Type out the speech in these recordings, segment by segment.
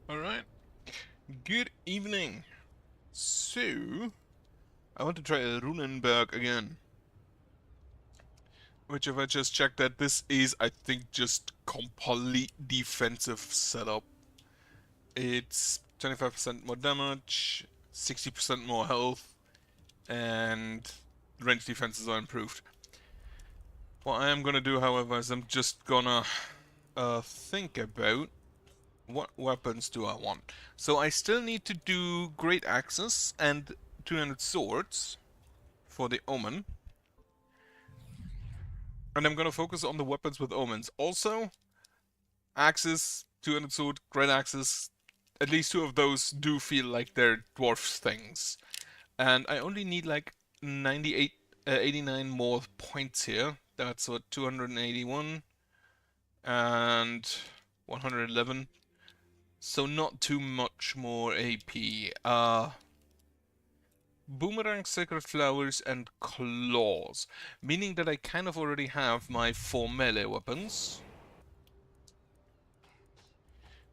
Alright. Good evening. So, I want to try a Runenberg again. Which if I just check that this is, I think, just complete defensive setup. It's 25% more damage, 60% more health, and range defenses are improved. What I am gonna do, however, is I'm just gonna think about what weapons do I want. So I still need to do Great Axes and 200 Swords for the Omen. And I'm gonna focus on the weapons with Omens. Also, Axes, 200 Sword, Great Axes, at least two of those do feel like they're dwarf things. And I only need like 89 more points here. That's what, 281 and 111. So not too much more AP. Boomerang, Sacred Flowers, and Claws. Meaning that I kind of already have my 4 melee weapons.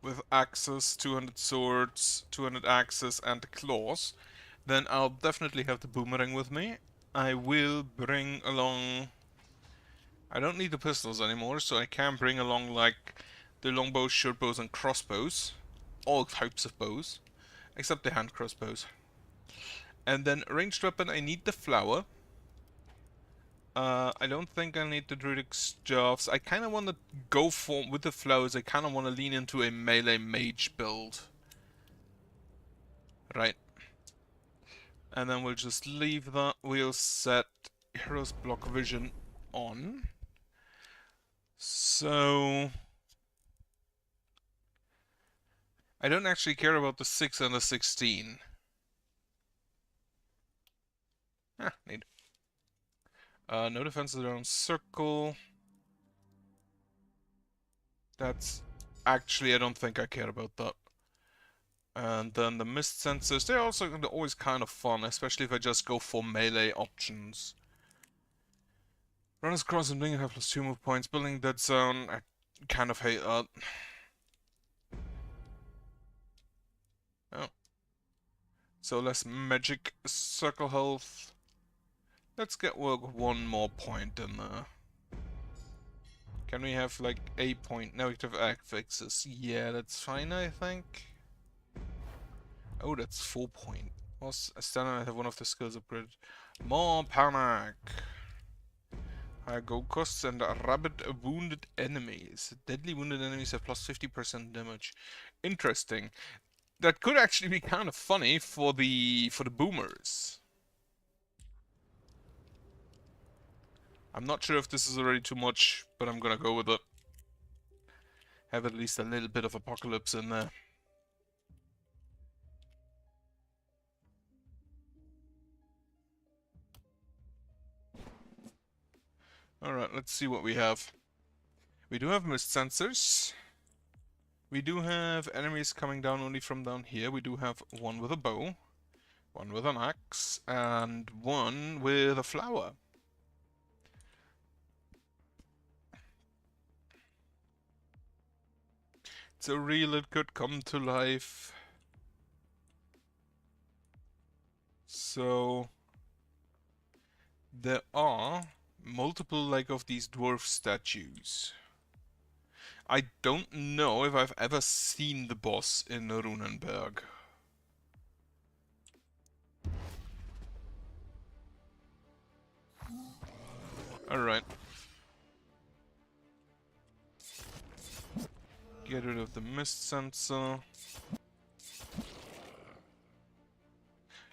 With Axes, 200 Swords, 200 Axes, and Claws. Then I'll definitely have the Boomerang with me. I will bring along... I don't need the pistols anymore, so I can bring along, like, the longbows, shortbows, and crossbows. All types of bows. Except the hand crossbows. And then ranged weapon, I need the flower. I don't think I need the druidic staffs. I kind of want to go for, with the flowers, I kind of want to lean into a melee mage build. Right. And then we'll just leave that. We'll set Hero's Block Vision on. So... I don't actually care about the 6 and the 16. Ah, neat. No defenses around circle. That's... Actually, I don't think I care about that. And then the mist sensors, they're also always kind of fun, especially if I just go for melee options. Runners cross and bling have +2 move points. Building dead zone, I kind of hate that. Oh. So less magic, circle health. Let's get one more point in there. Can we have like a point? Negative affixes. Yeah, that's fine, I think. Oh, that's 4 point. Well, standard, I have one of the skills upgraded. More panic. Higher gold costs and rabid wounded enemies. Deadly wounded enemies have +50% damage. Interesting. That could actually be kind of funny for the boomers. I'm not sure if this is already too much, but I'm gonna go with it. Have at least a little bit of apocalypse in there. Alright, let's see what we have. We do have mist sensors. We do have enemies coming down only from down here. We do have one with a bow, one with an axe, and one with a flower. It's a real, it could come to life. So there are multiple like of these dwarf statues. I don't know if I've ever seen the boss in Runenberg. Alright. Get rid of the mist sensor.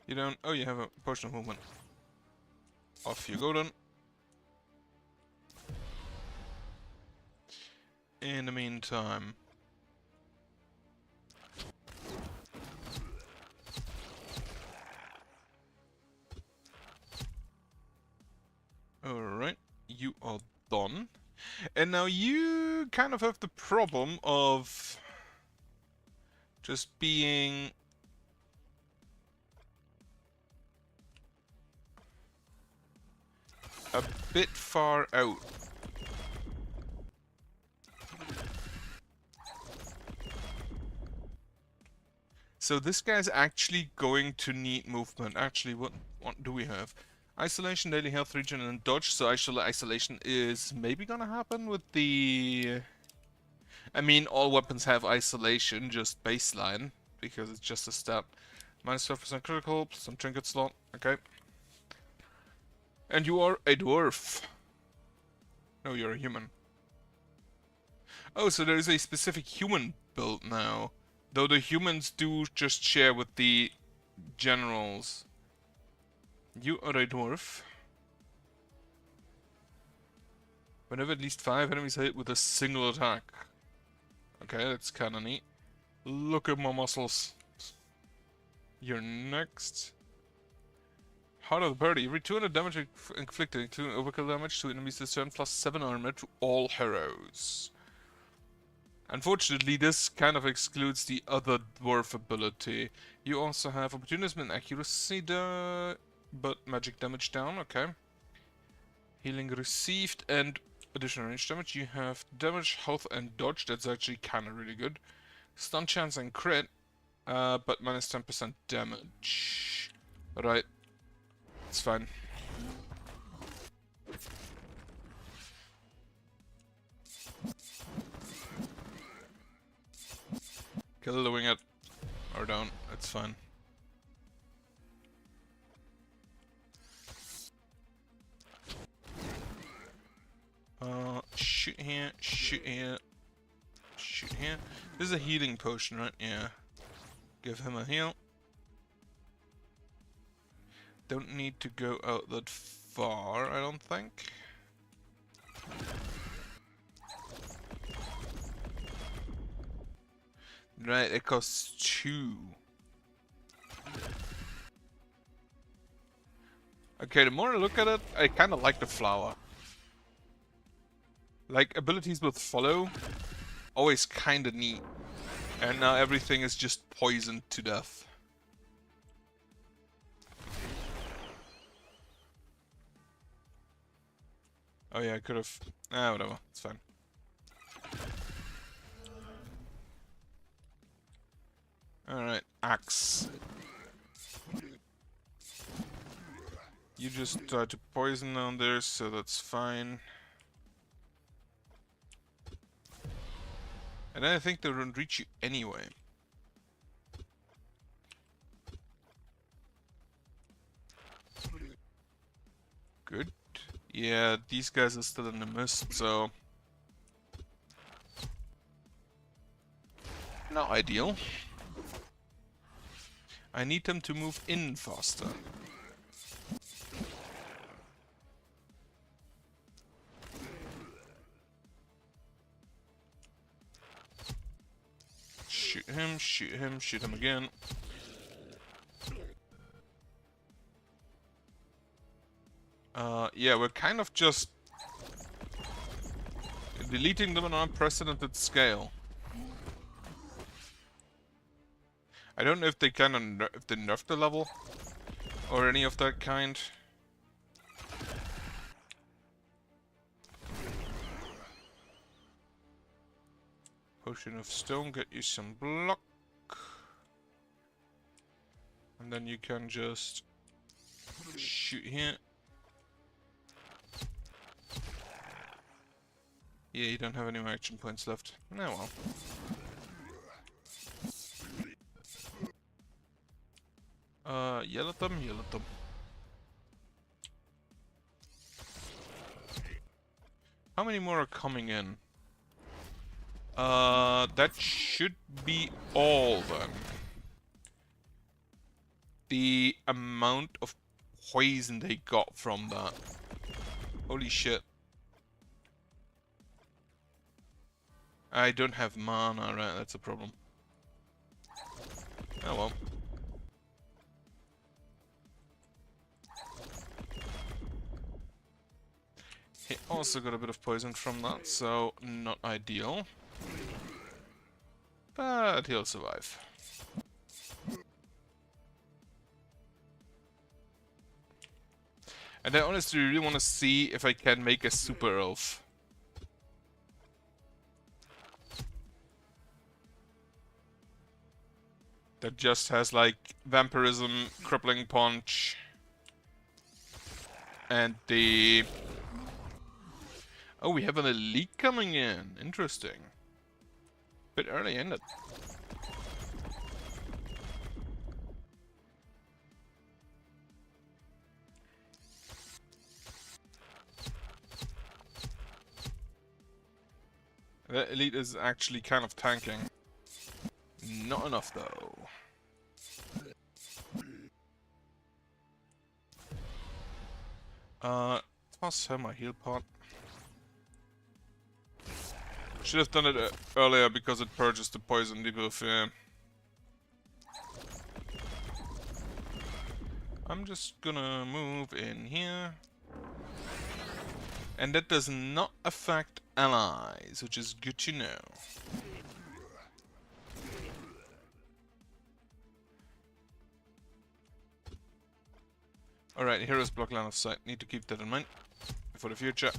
You don't... Oh, you have a potion of movement. Off you go then. In the meantime... Alright, you are done. And now you kind of have the problem of just being a bit far out. So this guy's actually going to need movement. Actually, what do we have? Isolation, daily health regen, and dodge. So isolation is maybe gonna happen with the... I mean, all weapons have isolation, just baseline, because it's just a stat. Minus 12% critical, some trinket slot. Okay. And you are a dwarf. No, you're a human. Oh, so there is a specific human build now. Though the humans do just share with the generals. You are a dwarf. Whenever at least 5 enemies are hit with a single attack. Okay, that's kinda neat. Look at my muscles. You're next. Heart of the party. Every 200 damage inflicted, including overkill damage to enemies this turn, plus 7 armor to all heroes. Unfortunately, this kind of excludes the other dwarf ability. You also have opportunism and accuracy, but magic damage down, okay. Healing received and additional range damage. You have damage, health, and dodge. That's actually kinda really good. Stun chance and crit, but minus 10% damage. Right. It's fine. Kill the winged. Or don't. It's fine. Shoot here, shoot here, shoot here. This is a healing potion, right? Yeah. Give him a heal. Don't need to go out that far, I don't think. Right, it costs 2. Okay, the more I look at it, I kinda like the flower. Like, abilities with follow, always kinda neat. And now everything is just poisoned to death. Oh yeah, I could've... Ah, whatever, it's fine. Alright, axe. You just tried to poison down there, so that's fine. And I think they won't reach you anyway. Good. Yeah, these guys are still in the mist, so... not ideal. I need them to move in faster. Shoot him, shoot him, shoot him again. Yeah, we're kind of just deleting them on an unprecedented scale. I don't know if they kind of if they nerfed the level or any of that kind. Potion of stone, get you some block. And then you can just shoot here. Yeah, you don't have any more action points left. Oh well. Yell at them, yell at them. How many more are coming in? That should be all then. The amount of poison they got from that. Holy shit. I don't have mana, right? That's a problem. Oh well. He also got a bit of poison from that, so not ideal. But he'll survive. And I honestly really want to see if I can make a super elf. That just has like vampirism, crippling punch, and the... Oh, we have an elite coming in. Interesting. Bit early, isn't it? The elite is actually kind of tanking. Not enough though. Toss her my heal pot. Should have done it earlier because it purges the poison debuff, yeah. I'm just gonna move in here. And that does not affect allies, which is good to know. Alright, heroes block line of sight. Need to keep that in mind for the future.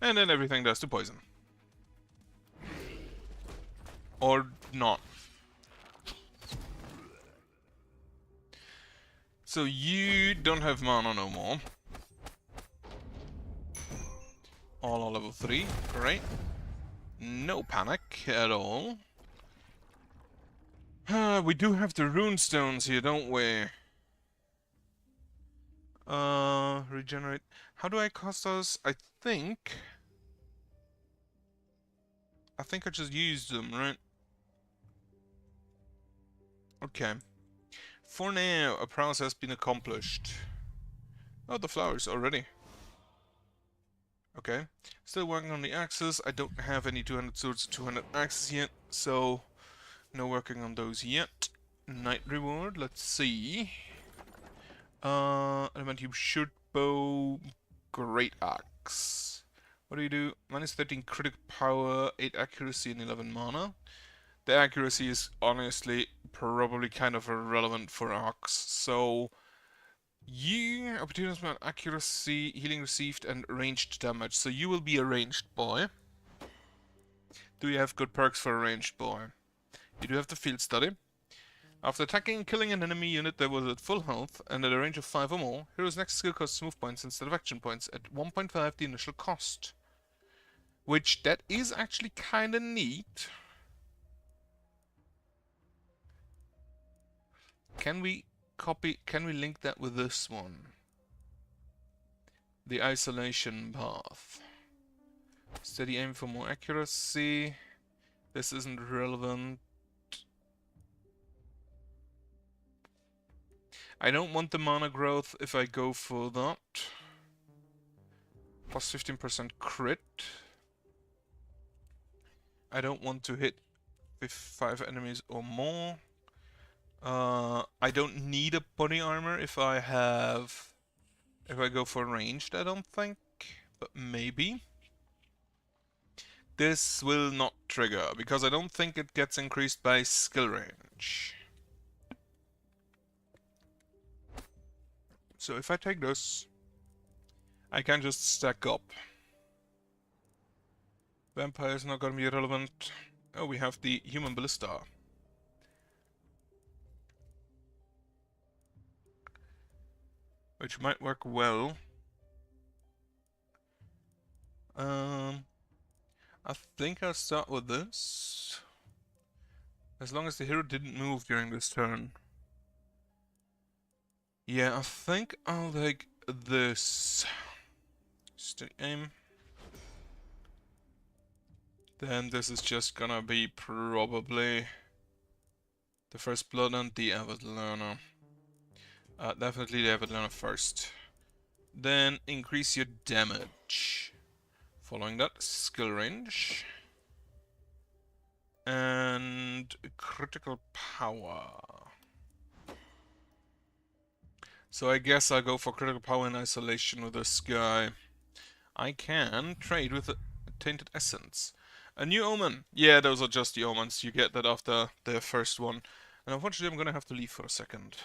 And then everything does to poison. Or not. So you don't have mana no more. All are level 3, great. No panic at all. We do have the rune stones here, don't we? Regenerate. How do I cast those? I think I just used them, right? Okay. For now, a promise has been accomplished. Oh, the flowers already. Okay. Still working on the axes. I don't have any 200 swords or 200 axes yet, so no working on those yet. Night reward, let's see. Adamantium short bow, great axe. What do you do? Minus 13 critical power, 8 accuracy, and 11 mana. The accuracy is honestly probably kind of irrelevant for Ox, so you opportunities about accuracy, healing received, and ranged damage. So you will be a ranged boy. Do you have good perks for a ranged boy? You do have the field study. After attacking and killing an enemy unit that was at full health and at a range of 5 or more, hero's next skill costs move points instead of action points at 1.5 the initial cost. Which, that is actually kinda neat. Can we link that with this one? The isolation path. Steady aim for more accuracy. This isn't relevant. I don't want the mana growth if I go for that. Plus 15% crit. I don't want to hit with 5 enemies or more. I don't need a body armor if I go for ranged, I don't think. But maybe. This will not trigger, because I don't think it gets increased by skill range. So if I take this, I can just stack up. Vampire's not gonna be relevant. Oh, we have the human ballista. Which might work well. I think I'll start with this. As long as the hero didn't move during this turn. Yeah, I think I'll take this. Steady aim. Then this is just gonna be probably the first blood and the avid learner. Definitely the avid learner first. Then increase your damage. Following that, skill range. And critical power. So I guess I'll go for critical power in isolation with this guy. I can trade with a tainted essence. A new omen. Yeah, those are just the omens. You get that after the first one. And unfortunately I'm gonna have to leave for a second.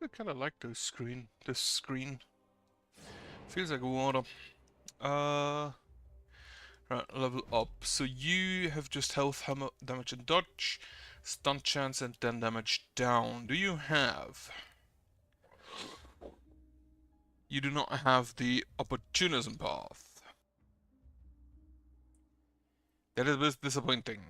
I kind of like this screen. This screen feels like water. Right, level up. So you have just health, hammer, damage, and dodge, stun chance, and then damage down. Do you have? You do not have the opportunism path. That is disappointing.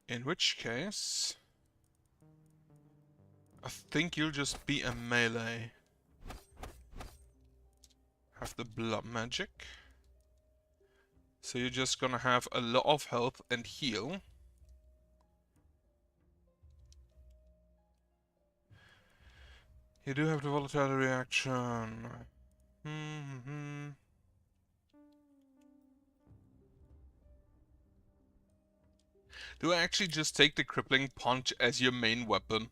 In which case, I think you'll just be a melee. Have the blood magic. So you're just gonna have a lot of health and heal. You do have the volatile reaction. Do I actually just take the crippling punch as your main weapon?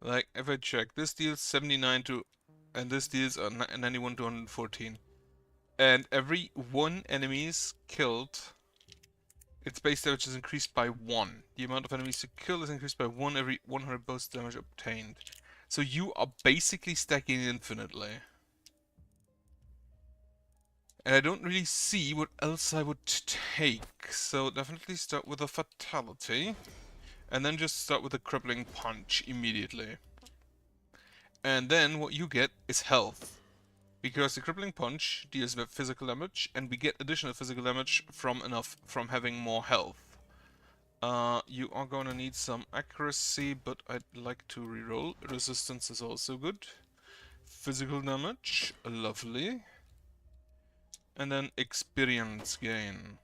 Like, if I check, this deals 79 to... and this deals 91 to 114. And every one enemy's killed, its base damage is increased by 1. The amount of enemies to kill is increased by 1 every 100 base damage obtained. So you are basically stacking infinitely. And I don't really see what else I would take. So definitely start with a fatality. And then just start with a crippling punch immediately. And then what you get is health. Because the crippling punch deals with physical damage, and we get additional physical damage from having more health. You are gonna need some accuracy, but I'd like to reroll. Resistance is also good. Physical damage, lovely. And then experience gain.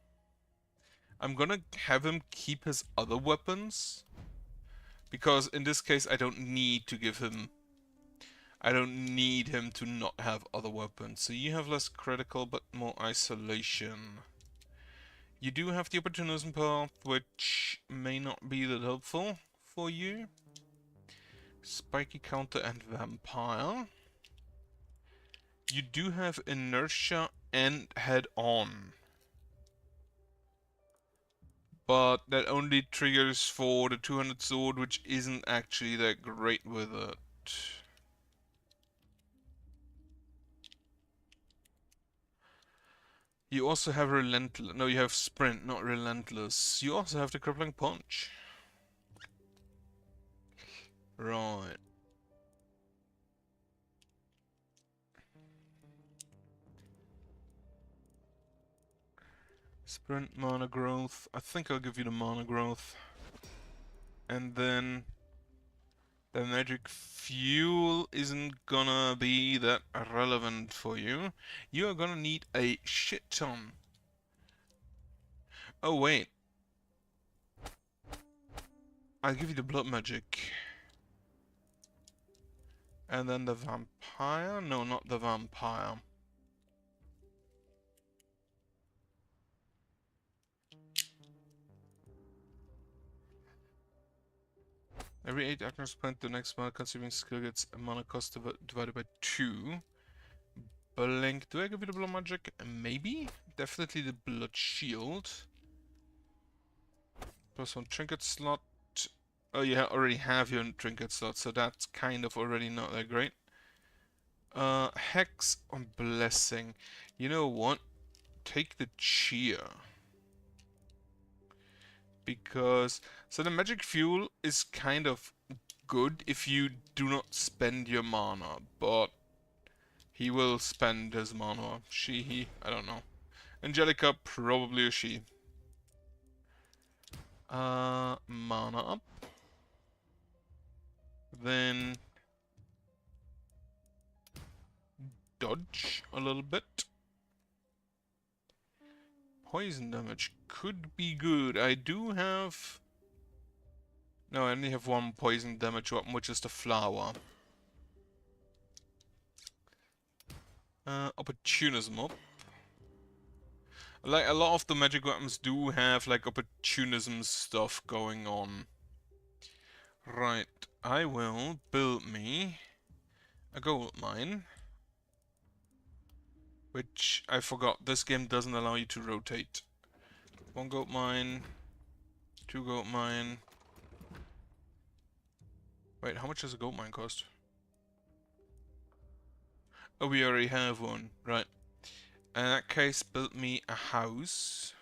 I'm gonna have him keep his other weapons, because in this case I don't need to give him... I don't need him to not have other weapons. So you have less critical but more isolation. You do have the opportunism path, which may not be that helpful for you. Spiky counter and vampire. You do have inertia and head on. But that only triggers for the 200 sword, which isn't actually that great with it. You also have relentless. No, you have sprint, not relentless. You also have the crippling punch. Right. Sprint, mana growth. I think I'll give you the mana growth. And then the magic fuel isn't gonna be that relevant for you. You are gonna need a shit ton. Oh wait. I'll give you the blood magic. And then the vampire? No, not the vampire. Every 8 actions spent, the next mana consuming skill gets a mana cost divided by 2. Blink. Do I give you the blood magic? Maybe? Definitely the blood shield. Plus 1 trinket slot. Oh, you already have your trinket slot, so that's kind of already not that great. Hex on blessing. You know what? Take the cheer. Because... so the magic fuel is kind of good if you do not spend your mana, but he will spend his mana. She, he, I don't know. Angelica, probably a she. Mana up. Then dodge a little bit. Poison damage could be good. I do have... no, I only have one poison damage weapon, which is the flower. Opportunism up. Like, a lot of the magic weapons do have, like, opportunism stuff going on. Right, I will build me a gold mine. Which I forgot, this game doesn't allow you to rotate. 1 gold mine, 2 gold mine. Wait, how much does a gold mine cost? Oh, we already have one, right. In that case, build me a house.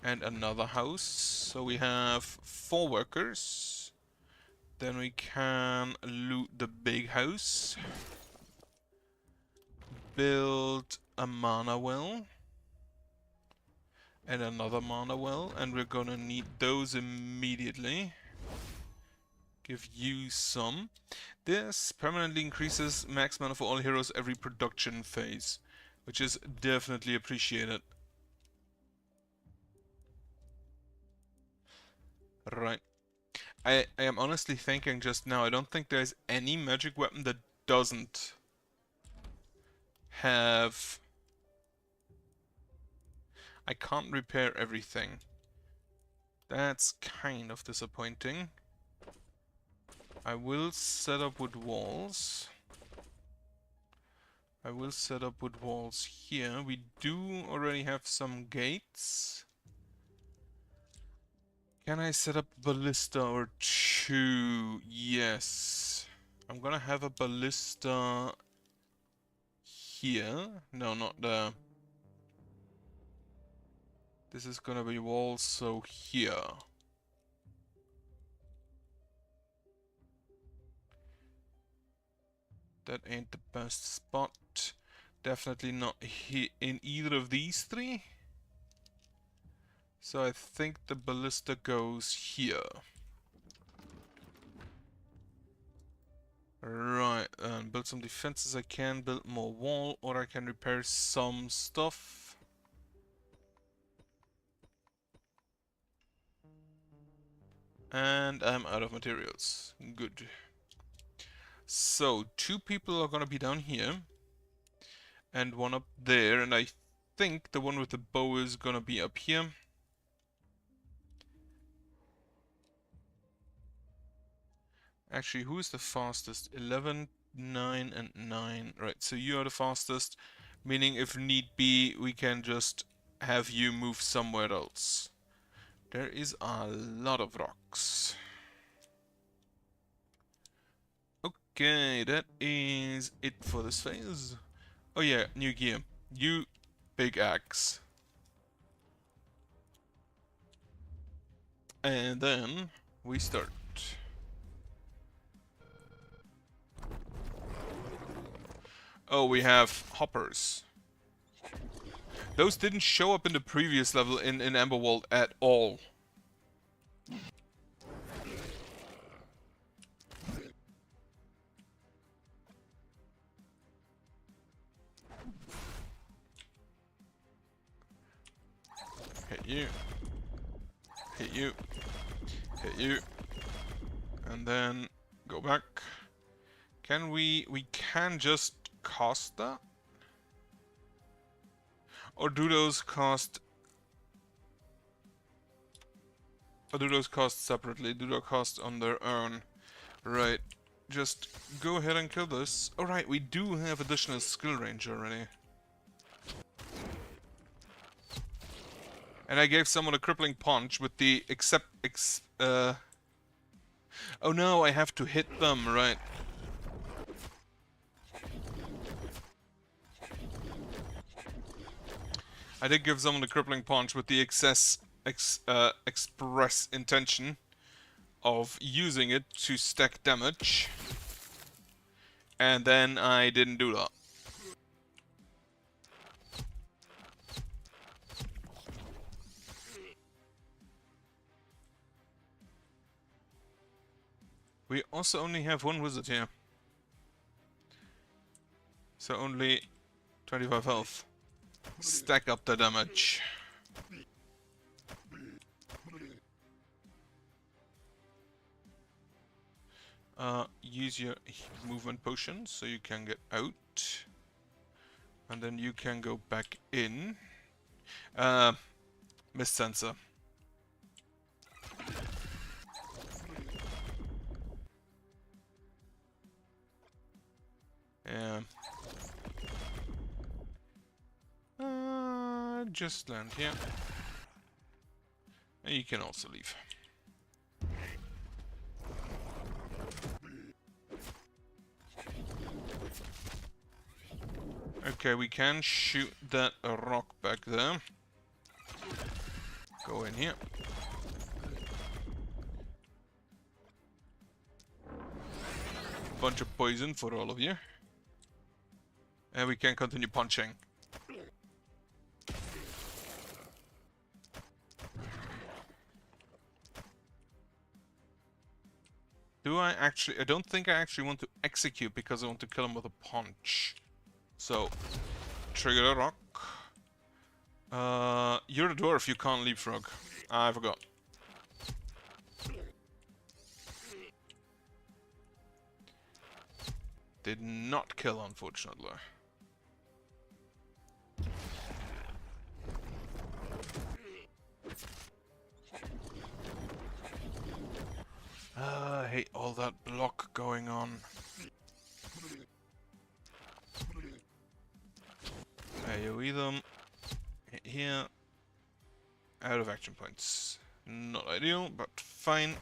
And another house. So we have 4 workers. Then we can loot the big house. Build a mana well. And another mana well. And we're gonna need those immediately. Give you some. This permanently increases max mana for all heroes every production phase. Which is definitely appreciated. Right. I am honestly thinking just now, I don't think there's any magic weapon that doesn't have... I can't repair everything. That's kind of disappointing. I will set up wood walls. I will set up wood walls here. We do already have some gates. Can I set up ballista or 2? Yes. I'm gonna have a ballista here. No, not there. This is gonna be walls, so here. That ain't the best spot. Definitely not in either of these 3. So I think the ballista goes here. Right, and build some defenses. I can build more wall, or I can repair some stuff. And I'm out of materials. Good. So, 2 people are gonna be down here. And 1 up there, and I think the one with the bow is gonna be up here. Actually, who is the fastest? 11, 9, and 9. Right, so you are the fastest, meaning if need be, we can just have you move somewhere else. There is a lot of rocks. Okay, that is it for this phase. Oh yeah, new gear. You big axe. And then we start. Oh, we have hoppers. Those didn't show up in the previous level in Amberwald at all. Hit you. Hit you. Hit you. And then go back. Can we can just cost that? Or do those cost... Or do those cost separately? Do they cost on their own? Right. Just go ahead and kill this. Alright, we do have additional skill range already. And I gave someone a crippling punch with the oh no, I have to hit them, right. I did give someone a crippling punch with the express intention of using it to stack damage. And then I didn't do that. We also only have 1 wizard here. So only 25 health. Stack up the damage. Use your movement potion so you can get out. And then you can go back in. Mist sensor. Yeah. Just land here. And you can also leave. Okay, we can shoot that rock back there. Go in here. Bunch of poison for all of you. And we can continue punching. Do I actually... I don't think I actually want to execute because I want to kill him with a punch. So, trigger the rock. You're a dwarf, you can't leapfrog. I forgot. Did not kill, unfortunately. I hate all that block going on. AoE them. Hit here. Out of action points. Not ideal, but fine.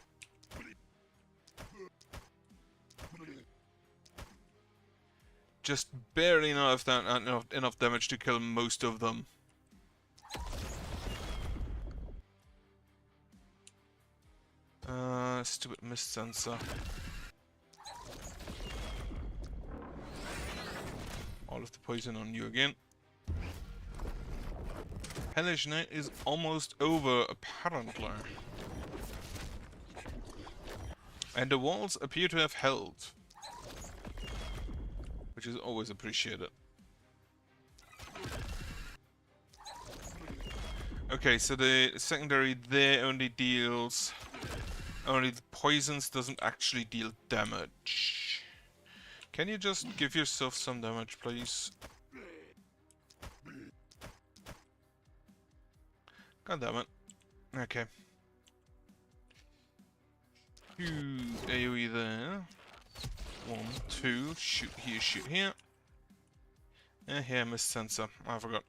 Just barely enough damage to kill most of them. Stupid mist sensor. All of the poison on you again. Hellish Night is almost over, apparently. And the walls appear to have held. Which is always appreciated. Okay, so the secondary there only deals... Only the poisons doesn't actually deal damage. Can you just give yourself some damage, please? God damn it. Okay. AoE there. 1, 2, shoot here, shoot here. And here, mist sensor. I forgot.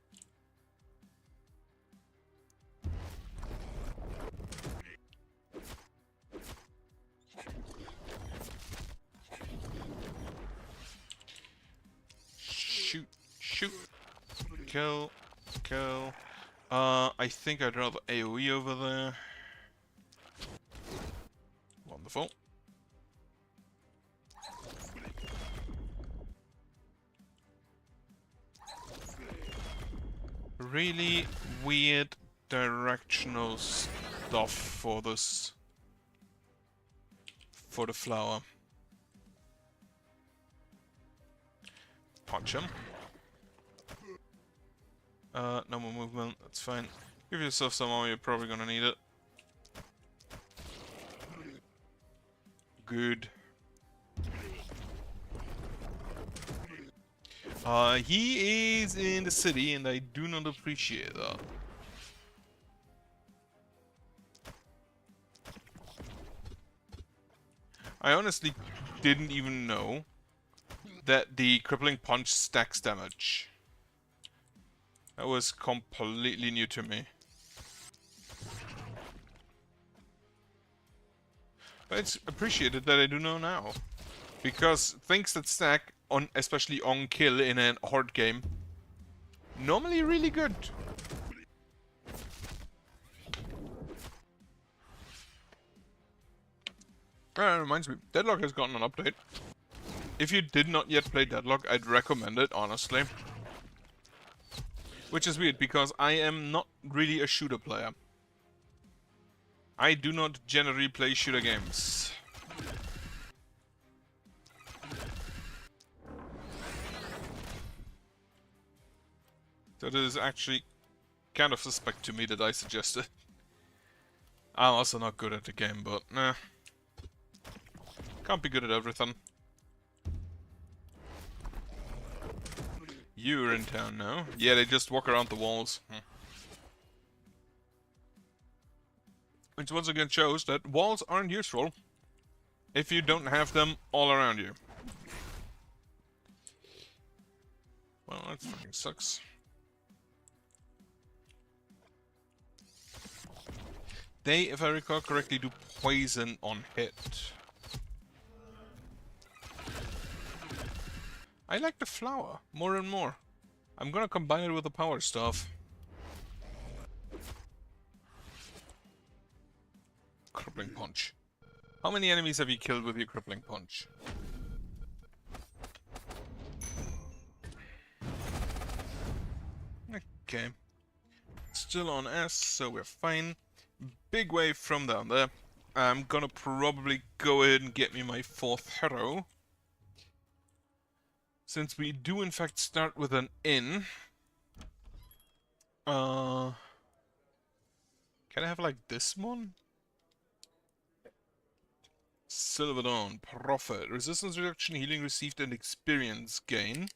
Shoot, shoot. Kill, kill. I think I'd rather AoE over there. Wonderful. Really weird directional stuff for this. For the flower. Punch him. No more movement, that's fine. Give yourself some more, you're probably gonna need it. Good. He is in the city and I do not appreciate that. I honestly didn't even know that the crippling punch stacks damage. That was completely new to me. But it's appreciated that I do know now. Because things that stack, on especially on kill in a hard game, normally really good. Reminds me, Deadlock has gotten an update. If you did not yet play Deadlock, I'd recommend it, honestly. Which is weird, because I am not really a shooter player. I do not generally play shooter games. So it is actually kind of suspect to me that I suggested. I'm also not good at the game, but nah. Can't be good at everything. You're in town now. Yeah, they just walk around the walls. Which once again shows that walls aren't useful if you don't have them all around you. Well, that fucking sucks. They, if I recall correctly, do poison on hit. I like the flower more and more. I'm gonna combine it with the power stuff. Crippling punch. How many enemies have you killed with your crippling punch? Okay. Still on S, so we're fine. Big wave from down there. I'm gonna probably go ahead and get me my 4th hero. Since we do in fact start with an N. Can I have like this one? Silver Dawn, Prophet. Resistance reduction, healing received, and experience gain.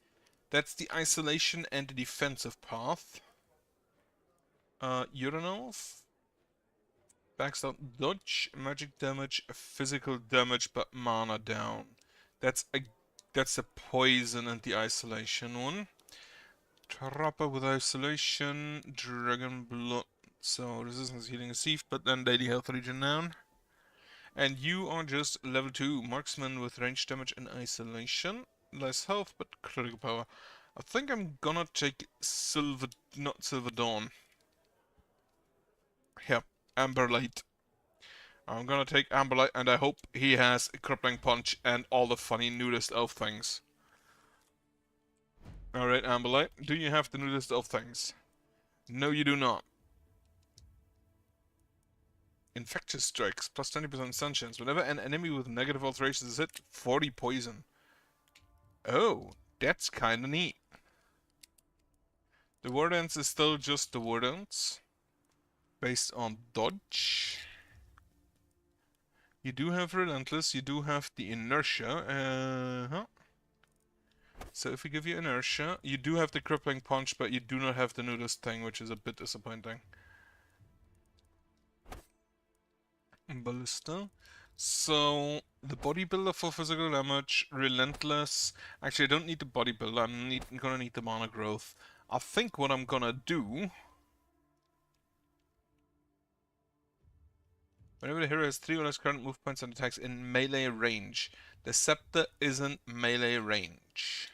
That's the isolation and the defensive path. Uranov. Backstab dodge, magic damage, physical damage, but mana down. That's the poison and the isolation one. Trapper with isolation, dragon blood. So resistance healing received, but then daily health regen down. And you are just level 2 marksman with range damage and isolation. Less health, but critical power. I think I'm gonna take not Silver Dawn. Here, Amberlight. I'm gonna take Amberlight, and I hope he has a crippling punch and all the funny nudist elf things. Alright, Amberlight, do you have the nudist elf things? No, you do not. Infectious strikes, plus 20% stun chance. Whenever an enemy with negative alterations is hit, 40 poison. Oh, that's kinda neat. The War Dance is still just the War Dance. Based on dodge. You do have Relentless, you do have the Inertia. So if we give you Inertia, you do have the Crippling Punch, but you do not have the nudist thing, which is a bit disappointing. Ballista. So, the Bodybuilder for physical damage, Relentless. Actually, I don't need the Bodybuilder, I'm gonna need the Mana Growth. I think what I'm gonna do... Whenever the hero has 3 or less current move points and attacks in melee range, the Scepter isn't melee range.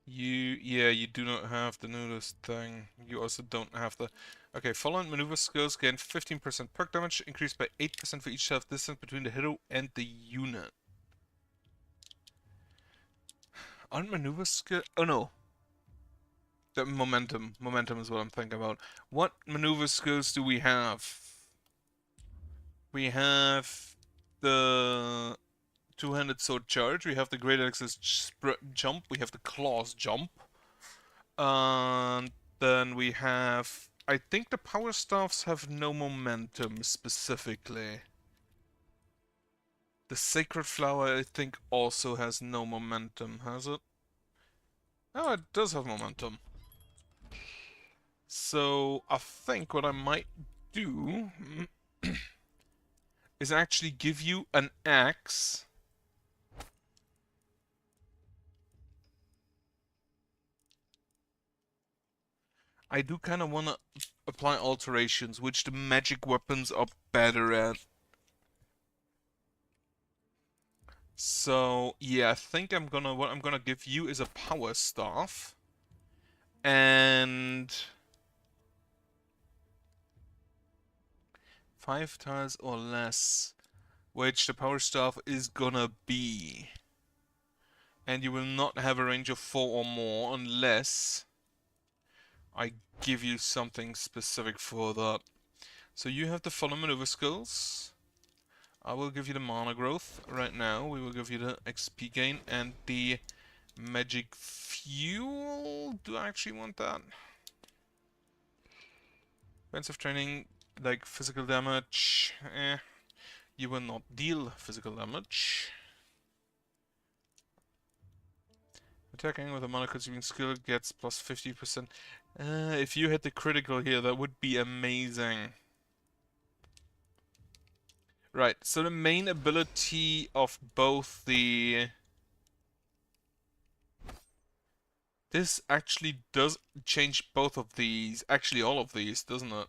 You do not have the nudist thing. You also don't have the... Okay, following maneuver skills gain 15% perk damage, increased by 8% for each self distance between the hero and the unit. Aren't maneuver skill... Oh no. The momentum. Momentum is what I'm thinking about. What maneuver skills do we have? We have the two-handed sword charge, we have the great axis jump, we have the claws jump. And then we have... I think the power staffs have no momentum specifically. The Sacred Flower, I think, also has no momentum, has it? Oh, it does have momentum. So, I think what I might do is actually give you an axe. I do kind of want to apply alterations, which the magic weapons are better at. So, yeah, I think what I'm gonna give you is a power staff. And 5 tiles or less, which the power staff is gonna be. And you will not have a range of 4 or more unless I give you something specific for that. So you have the follow maneuver skills. I will give you the mana growth right now. We will give you the XP gain and the magic fuel. Do I actually want that? Defensive training, like physical damage. You will not deal physical damage. Attacking with a mana consuming skill gets plus 50%. If you hit the critical here, that would be amazing. Right, so the main ability of both the... This actually does change both of these, actually all of these, doesn't it?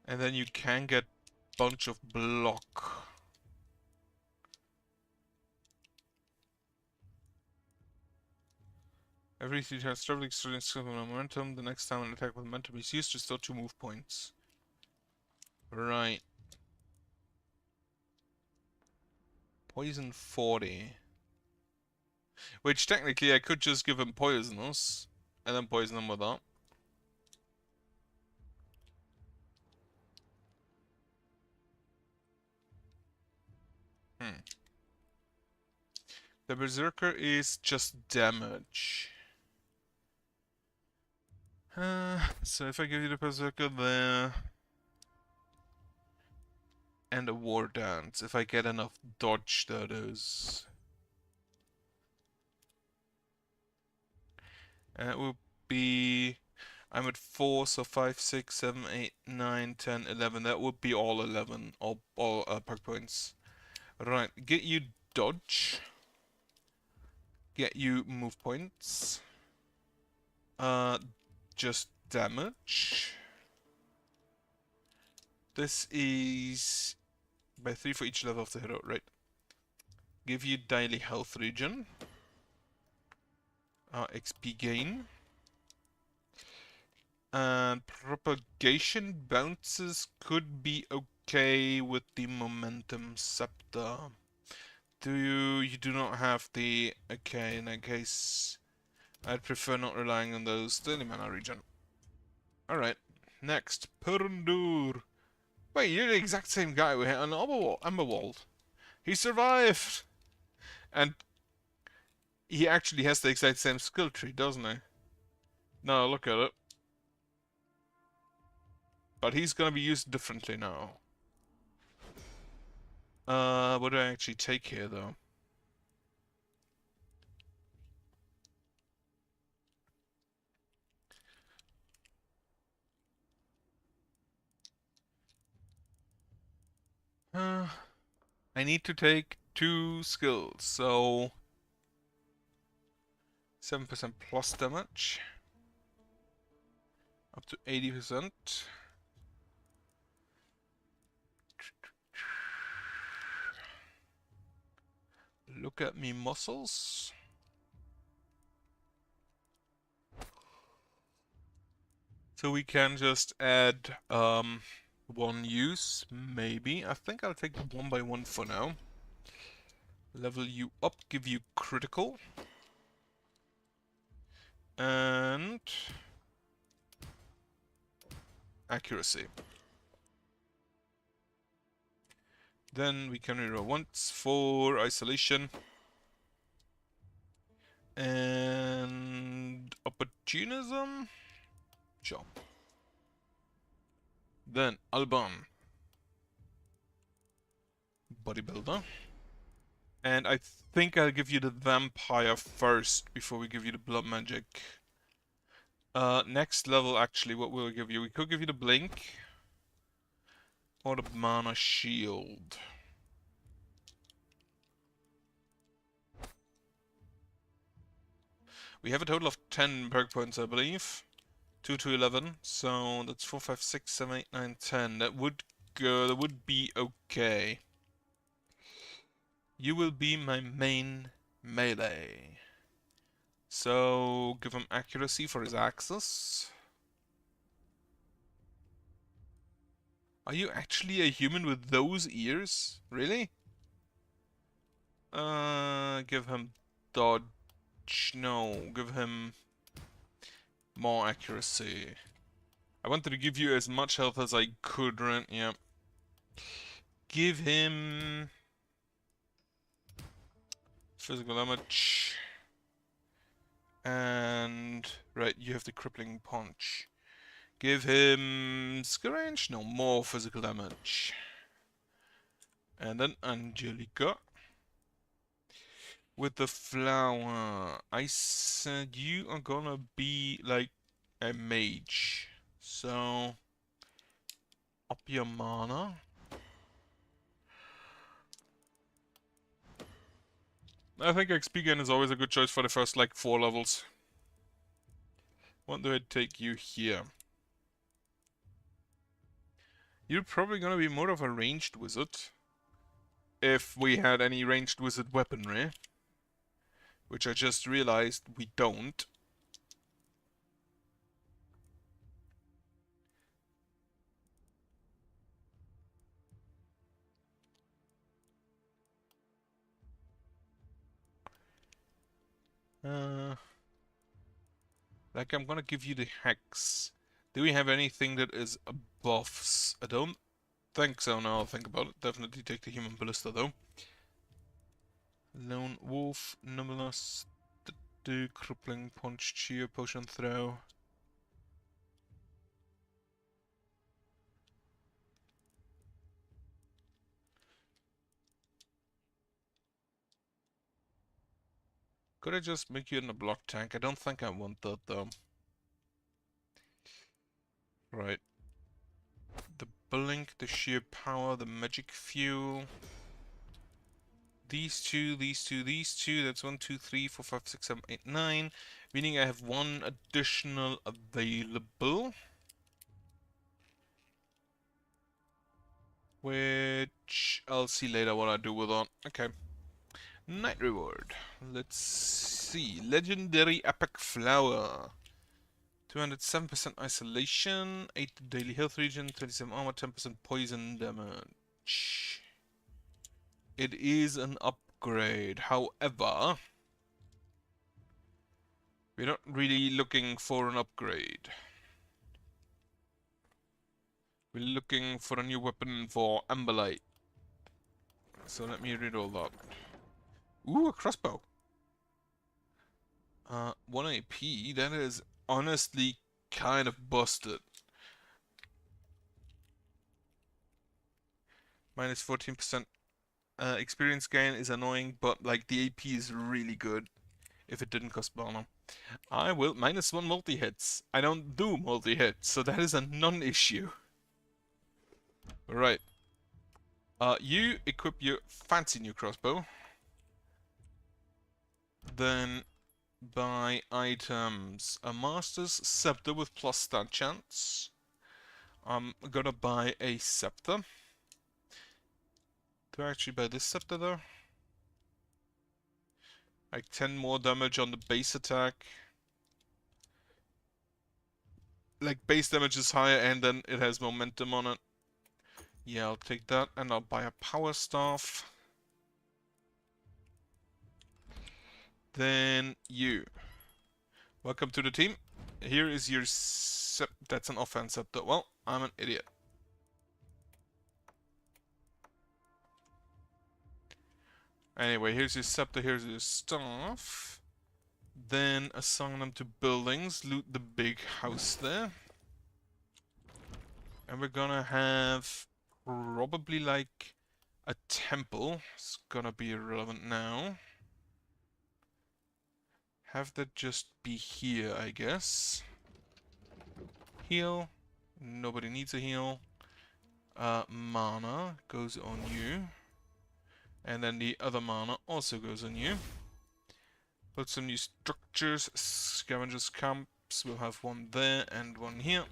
And then you can get bunch of block. Every 3 times traveling students with momentum, the next time an attack with momentum is used, restore 2 move points. Right. Poison 40. Which technically I could just give him poisonous, and then poison him with that. The Berserker is just damage. So if I give you the Berserker there... And a War Dance, if I get enough dodge, that is. And it will be... I'm at 4, so 5, 6, 7, 8, 9, 10, 11. That would be all 11, all perk points. Right, get you dodge. Get you move points. Just damage. This is by 3 for each level of the hero, right? Give you daily health regen. XP gain. And propagation bounces could be okay with the momentum scepter. You do not have the... Okay, in that case, I'd prefer not relying on those daily mana regen. Alright, next, Perundur. Wait, you're the exact same guy we had on Emberwald. He survived! And he actually has the exact same skill tree, doesn't he? No, look at it. But he's gonna be used differently now. What do I actually take here, though? I need to take 2 skills, so 7% plus damage, up to 80%. Look at me muscles. So we can just add 1 use, maybe. I think I'll take 1 by 1 for now. Level you up, give you critical. And accuracy. Then we can reroll once for isolation. And opportunism. Sure. Then Alban. Bodybuilder. And I think I'll give you the vampire first before we give you the blood magic. Next level, actually, what will we give you? We could give you the blink. Or the mana shield. We have a total of 10 perk points, I believe. 2 to 11, so that's 4, 5, 6, 7, 8, 9, 10. That would go, that would be okay. You will be my main melee. So, give him accuracy for his axes. Are you actually a human with those ears? Really? Give him dodge. No, give him more accuracy. I wanted to give you as much health as I could, right? Yeah. Give him physical damage. And right, you have the crippling punch. Give him skill range? No, more physical damage. And then Angelica. with the flower. I said you are gonna be like a mage. So up your mana. I think XP gain is always a good choice for the first like 4 levels. What do I take you here? You're probably gonna be more of a ranged wizard. If we had any ranged wizard weaponry. Which I just realized we don't. Like I'm gonna give you the hex. Do we have anything that is buffs? I don't think so now I'll think about it. Definitely take the human ballista though. Lone wolf, numerous, do crippling punch, cheer, potion throw. Could I just make you in a block tank? I don't think I want that though. Right. The blink, the sheer power, the magic fuel. These two, these two, these two. That's 1, 2, 3, 4, 5, 6, 7, 8, 9. Meaning I have one additional available. Which I'll see later what I do with that. Okay. Night reward. Let's see. Legendary Epic Flower. 207% isolation, 8 daily health regen, 27 armor, 10% poison damage. It is an upgrade. However, we're not really looking for an upgrade. We're looking for a new weapon for Amberlight. So let me read all that. Ooh, a crossbow. 1 AP, that is honestly kind of busted. Minus 14% experience gain is annoying, but like the AP is really good if it didn't cost mana. I will -1 multi-hits. I don't do multi-hits, so that is a non-issue. Right. You equip your fancy new crossbow. Then buy items. A Master's Scepter with plus stat chance. I'm gonna buy a Scepter. Do I actually buy this Scepter though? Like 10 more damage on the base attack. Like base damage is higher and then it has momentum on it. Yeah, I'll take that and I'll buy a Power Staff. Then you. Welcome to the team. Here is your that's an offense scepter. Well, I'm an idiot. Anyway, here's your scepter, here's your staff. Then assign them to buildings, loot the big house there. And we're gonna have probably like a temple. It's gonna be irrelevant now. Have that just be here, I guess. Heal. Nobody needs a heal. Mana goes on you. And then the other mana also goes on you. Put some new structures. Scavengers camps. We'll have one there and one here.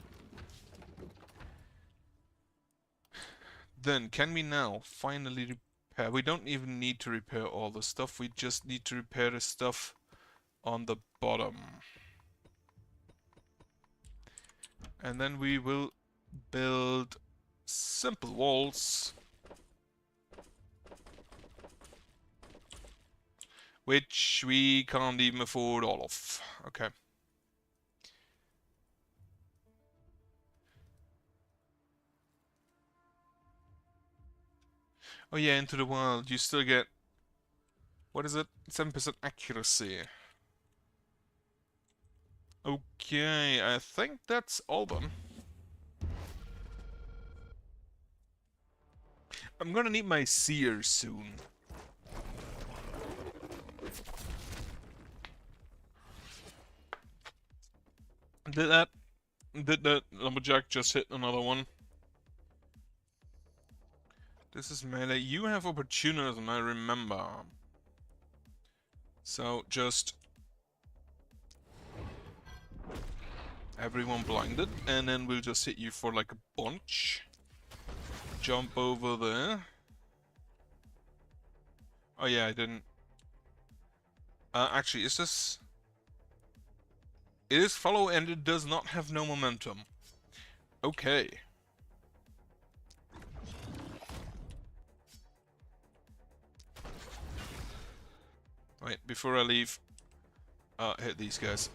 Then, can we now finally repair? We don't even need to repair all the stuff. We just need to repair the stuff on the bottom. And then we will build simple walls. Which we can't even afford all of. Okay. Oh yeah, into the wild. You still get... What is it? 7% accuracy. Okay, I think that's all done. I'm gonna need my seer soon. Did that lumberjack just hit another one? This is melee. You have opportunism, I remember. So just everyone blinded, and then we'll just hit you for like a bunch. Jump over there. Oh yeah, I didn't. Actually, is this? It is follow, and it does not have no momentum. Okay. Wait, before I leave, hit these guys.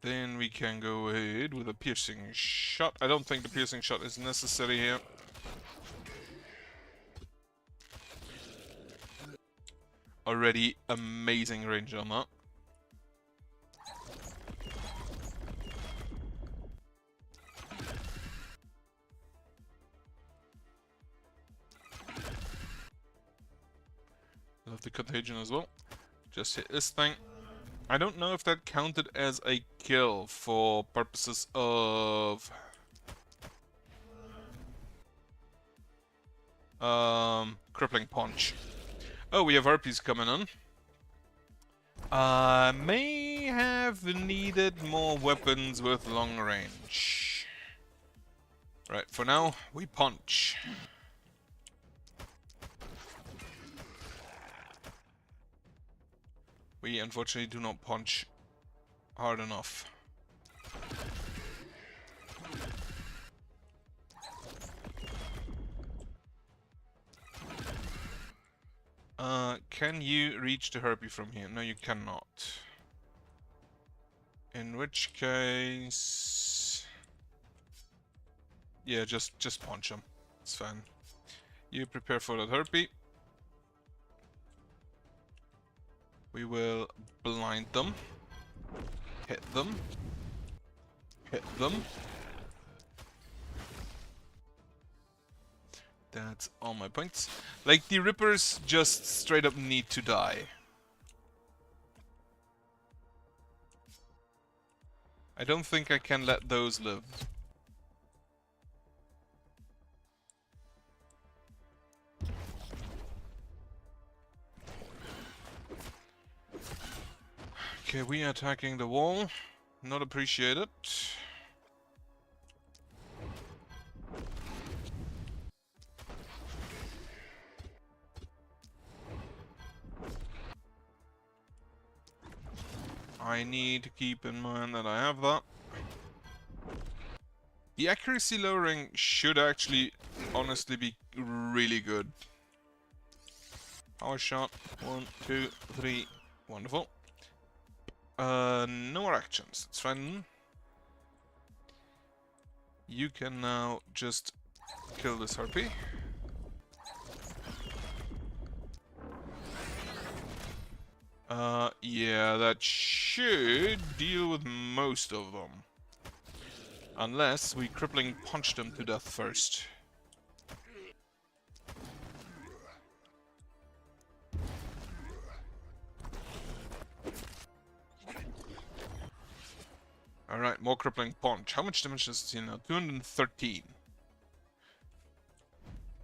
Then we can go ahead with a piercing shot. I don't think the piercing shot is necessary here. Already amazing range on that. Love the contagion as well. Just hit this thing. I don't know if that counted as a kill for purposes of crippling punch. Oh, we have harpies coming in. May have needed more weapons with long range. Right, for now, we punch. We unfortunately do not punch hard enough. Can you reach the harpy from here? No, you cannot. In which case... yeah, just punch him. It's fine. You prepare for that harpy. We will blind them. Hit them. Hit them. That's all my points. Like, the Rippers just straight up need to die. I don't think I can let those live. Okay, we are attacking the wall. Not appreciated. I need to keep in mind that I have that. The accuracy lowering should actually, honestly, be really good. Power shot. 1, 2, 3. Wonderful. No more actions. It's fine. You can now just kill this harpy. Yeah, that should deal with most of them. Unless we crippling punch them to death first. Alright, more crippling punch. How much damage does it do now? 213.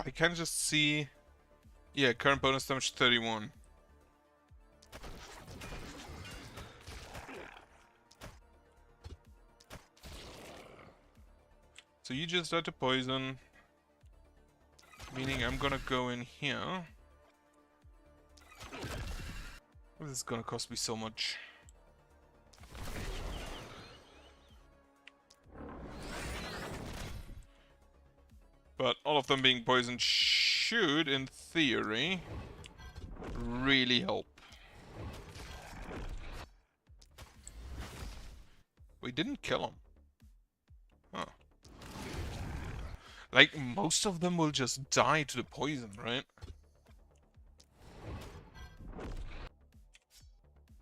I can just see... yeah, current bonus damage 31. So you just had to poison, meaning I'm gonna go in here. This is gonna cost me so much. But all of them being poisoned should, in theory, really help. We didn't kill him. Huh. Like, most of them will just die to the poison, right?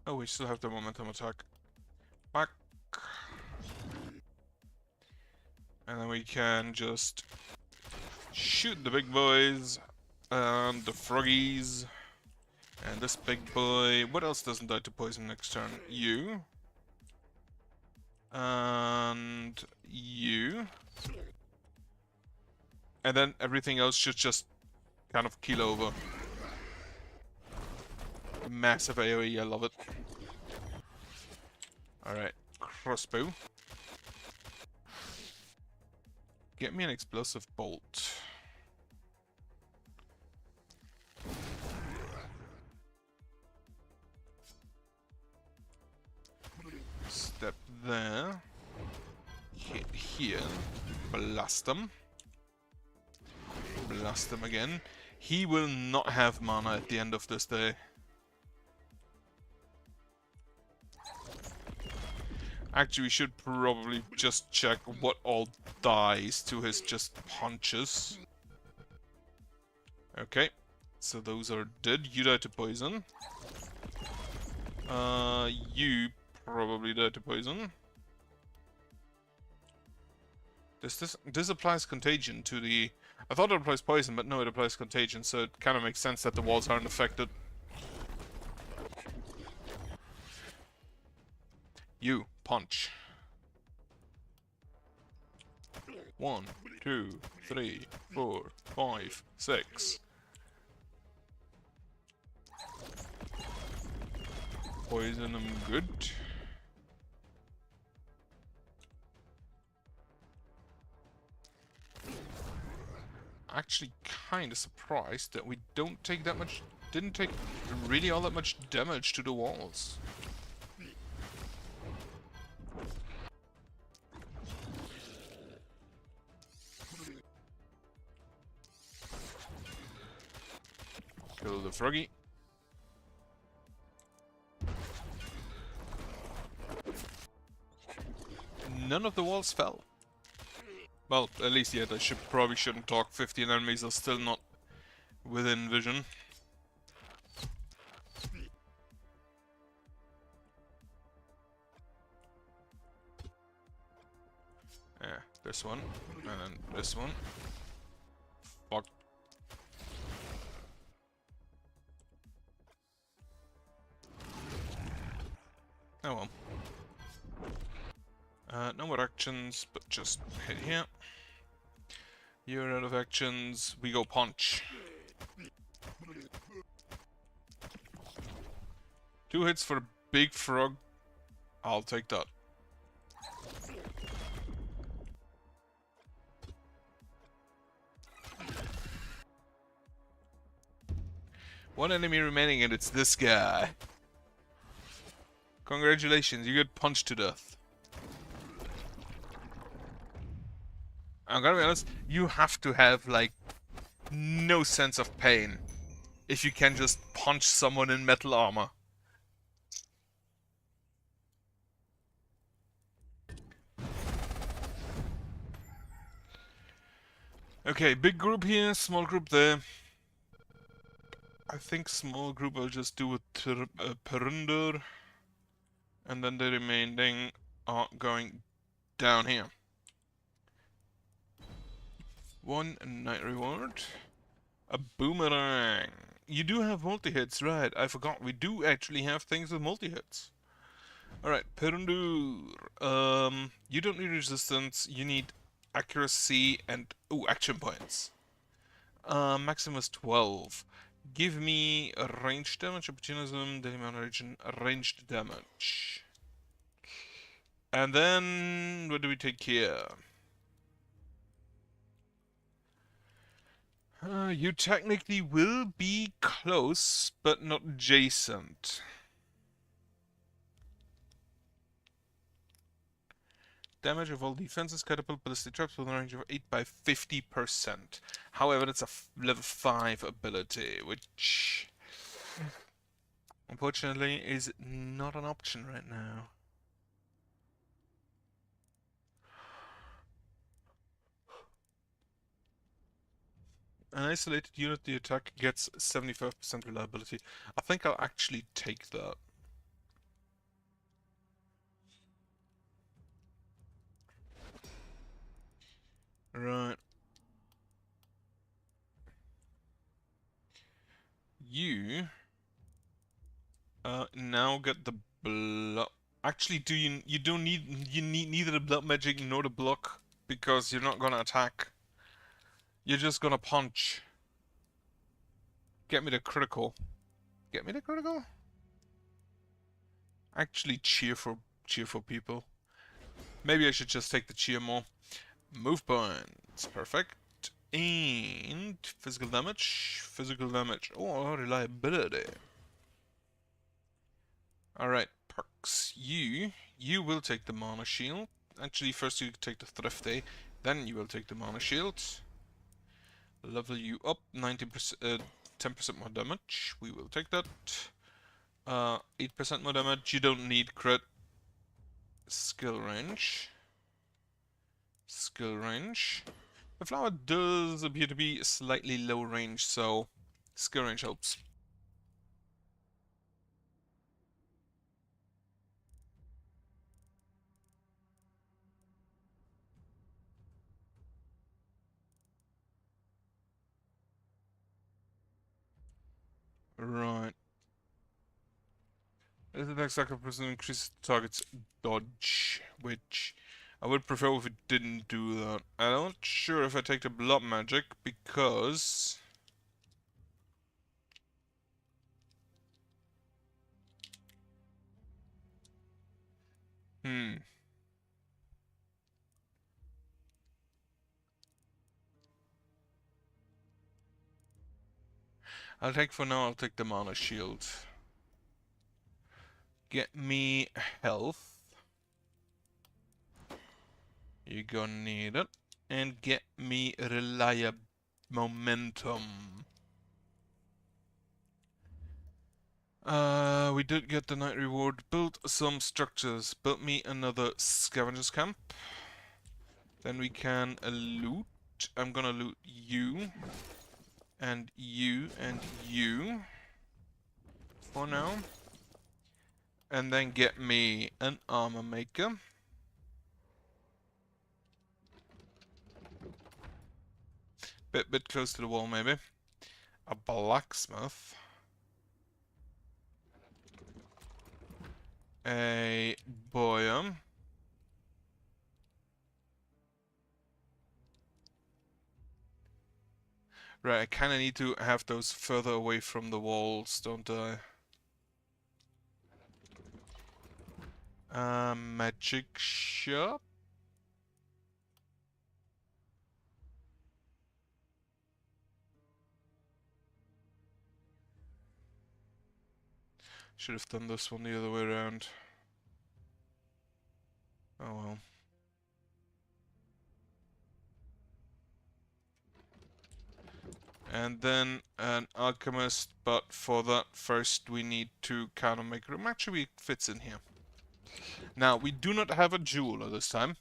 Oh, we still have the momentum attack. Back. And then we can just shoot the big boys and the froggies. And this big boy, what else doesn't die to poison next turn? You. And you. And then everything else should just kind of keel over. Massive AoE, I love it. Alright, crossbow. Get me an explosive bolt. Step there. Hit here. Blast him. Blast him again. He will not have mana at the end of this day. Actually, we should probably just check what all dies to his just punches. Okay, so those are dead. You die to poison. You probably die to poison. This applies contagion to the... I thought it applies poison, but no, it applies contagion, so it kind of makes sense that the walls aren't affected. You, punch. 1, 2, 3, 4, 5, 6. Poison him good. Actually kind of surprised that we don't take that much... didn't take really all that much damage to the walls. Kill the froggy. None of the walls fell. Well, at least yet. I probably shouldn't talk. 15 enemies are still not within vision. Yeah, this one. And then this one. Fuck. Oh well. No more actions, but just hit here. You're out of actions. We go punch. 2 hits for a big frog. I'll take that. One enemy remaining, and it's this guy. Congratulations, you get punched to death. I'm gonna be honest, you have to have, like, no sense of pain if you can just punch someone in metal armor. Okay, big group here, small group there. I think small group I'll just do with Perundur. And then the remaining are going down here. 1 night reward. A boomerang. You do have multi-hits, right? I forgot. We do actually have things with multi-hits. Alright, Perundur. You don't need resistance. You need accuracy and... ooh, action points. Maximum is 12. Give me a ranged damage, opportunism, daily mana region, ranged damage. And then, what do we take here? You technically will be close, but not adjacent. Damage of all defenses, catapult, ballistic traps with a range of 8 by 50%. However, it's a level 5 ability, which unfortunately is not an option right now. An isolated unit, the attack gets 75% reliability. I think I'll actually take that. Right. You now get the blood. Actually, you don't need neither the blood magic nor the block because you're not gonna attack. You're just gonna punch. Get me the critical. Get me the critical? Actually cheer for people. Maybe I should just take the cheer more. Move points. Perfect. And physical damage. Physical damage. Or reliability. Alright, perks. You will take the mana shield. Actually, first you take the thrifty. Then you will take the mana shield. Level you up 19%, 10% more damage. We will take that. 8% more damage. You don't need crit. Skill range. Skill range. The flower does appear to be slightly low range, so skill range helps. Right. This attack cycle person increases the target's dodge, which I would prefer if it didn't do that. I'm not sure if I take the blood magic because I'll take the mana shield. Get me health. You're gonna need it. And get me reliable momentum. We did get the night reward. Build some structures. Build me another scavenger's camp. Then we can loot. I'm gonna loot you. And you. And you. For now. And then get me an armor maker. Bit close to the wall, maybe. A blacksmith. A boya. Right, I kinda need to have those further away from the walls, don't I? Magic shop? Should have done this one the other way around. Oh well. And then an alchemist, but for that first we need to kind of make room. Actually, it fits in here. Now, we do not have a jeweler this time,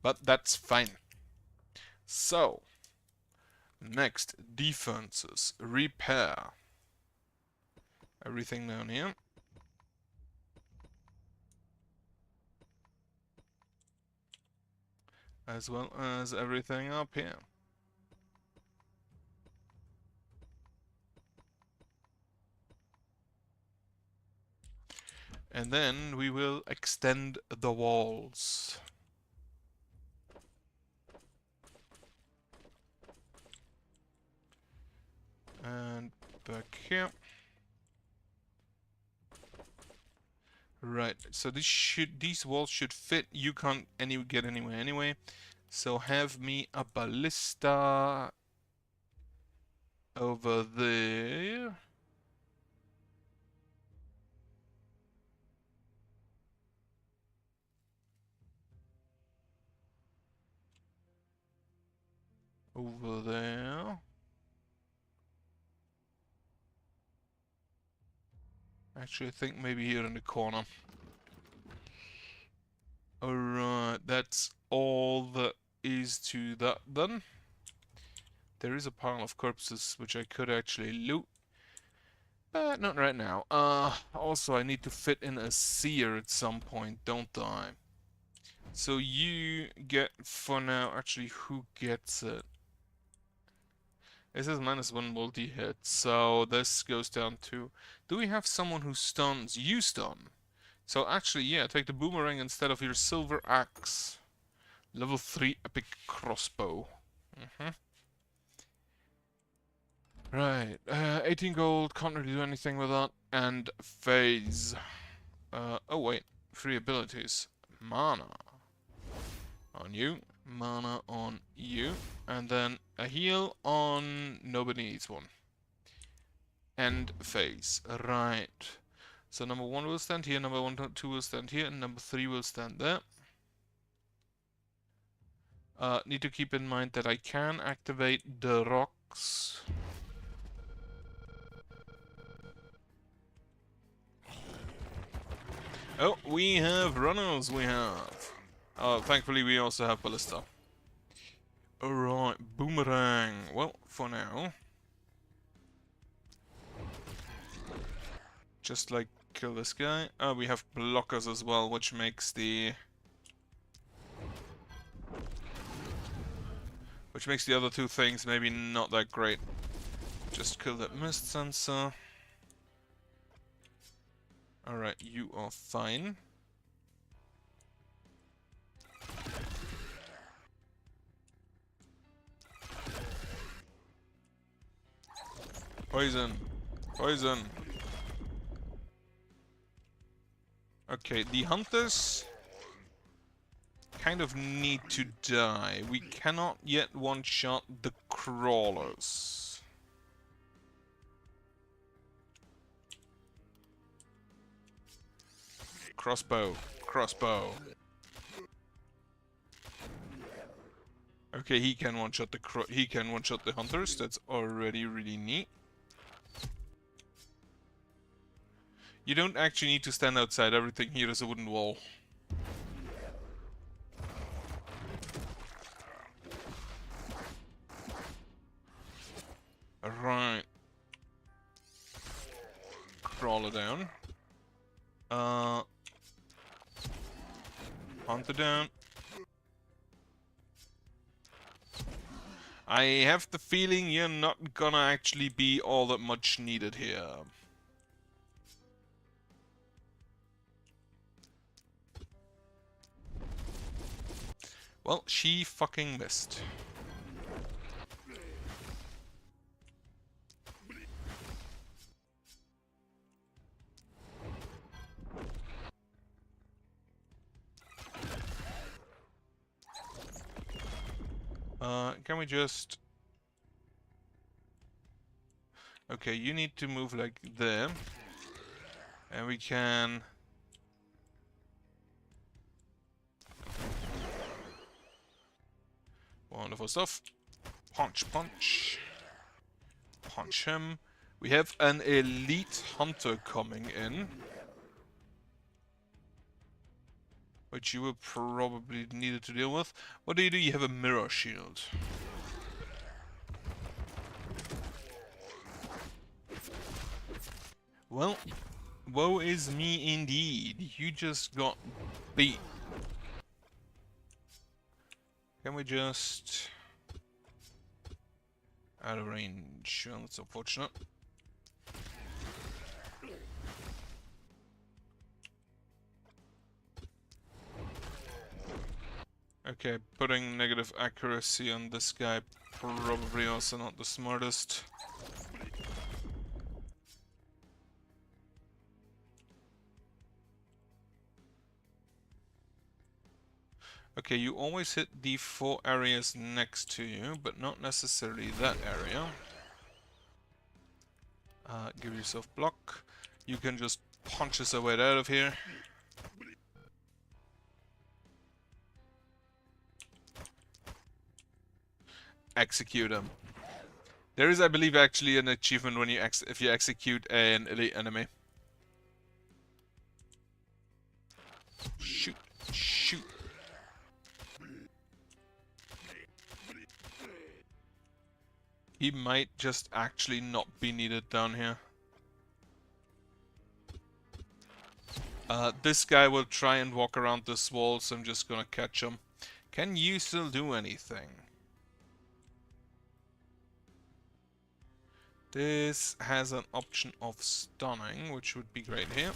but that's fine. So, next, defenses, repair. Everything down here. As well as everything up here. And then we will extend the walls. And back here. Right, so these walls should fit. You can't get anywhere anyway. So have me a ballista over there. Over there. Actually, I think maybe here in the corner. Alright, that's all that is to that then. There is a pile of corpses which I could actually loot. But not right now. Also I need to fit in a seer at some point, don't I? So you get, for now, actually who gets it? It says -1 multi-hit, so this goes down to... Do we have someone who stuns? You stun. So actually, yeah, take the boomerang instead of your silver axe. Level 3 epic crossbow. Right, 18 gold, can't really do anything with that. And phase. Oh wait, 3 abilities. Mana on you, mana on you, and then a heal on nobody needs one. End phase. Right. So number 1 will stand here, number 1, 2 will stand here, and number 3 will stand there. Need to keep in mind that I can activate the rocks. Oh, we have runners, we have. Thankfully we also have ballista. Alright, boomerang. Well, for now. Just like kill this guy. Oh, we have blockers as well, which makes the... Which makes the other two things maybe not that great. Just kill that mist sensor. Alright, you are fine. Poison. Poison. Okay, the hunters kind of need to die. We cannot yet one-shot the crawlers. Crossbow. Crossbow. Okay, he can one-shot the hunters. That's already really neat. You don't actually need to stand outside. Everything here is a wooden wall. Right. Crawler down. Hunter down. I have the feeling you're not gonna actually be all that much needed here. Well, she fucking missed. Can we just... Okay, you need to move like there. And we can... Wonderful stuff. Punch, punch. Punch him. We have an elite hunter coming in. Which you will probably need to deal with. What do? You have a mirror shield. Well, woe is me indeed. You just got beat. Can we just... Out of range. Well, that's unfortunate. Okay, putting negative accuracy on this guy probably also not the smartest. Okay, you always hit the 4 areas next to you, but not necessarily that area. Give yourself block. You can just punch us our way out of here. Execute him. There is, I believe, actually an achievement when you if you execute an elite enemy. Shoot, shoot. He might just actually not be needed down here. This guy will try and walk around this wall, so I'm just gonna catch him. Can you still do anything? This has an option of stunning, which would be great here.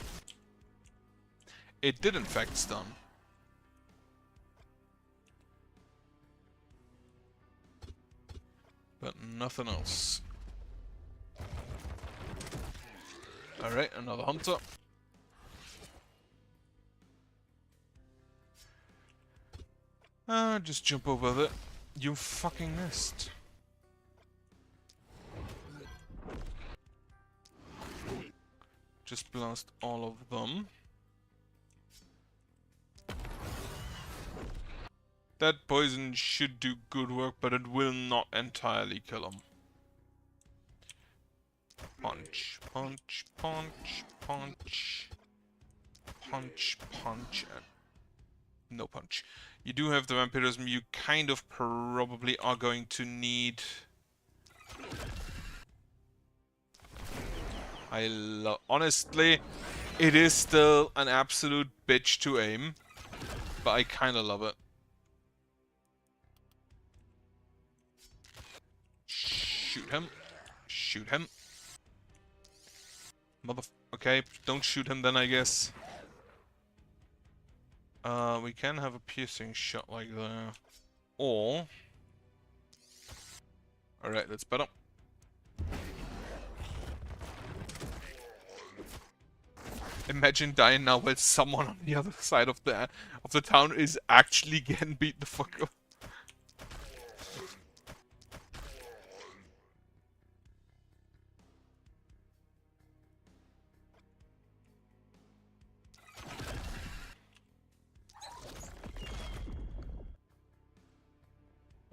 It did in fact stun. But nothing else. Alright, another hunter. Just jump over it. You fucking missed. Just blast all of them. That poison should do good work, but it will not entirely kill him. Punch, punch, punch, punch. Punch, punch, and no punch. You do have the vampirism. You kind of probably are going to need... Honestly, it is still an absolute bitch to aim, but I kind of love it. Shoot him. Shoot him. Okay, don't shoot him then, I guess. We can have a piercing shot like that. Or... Alright, that's better. Imagine dying now while someone on the other side of the town is actually getting beat the fuck up.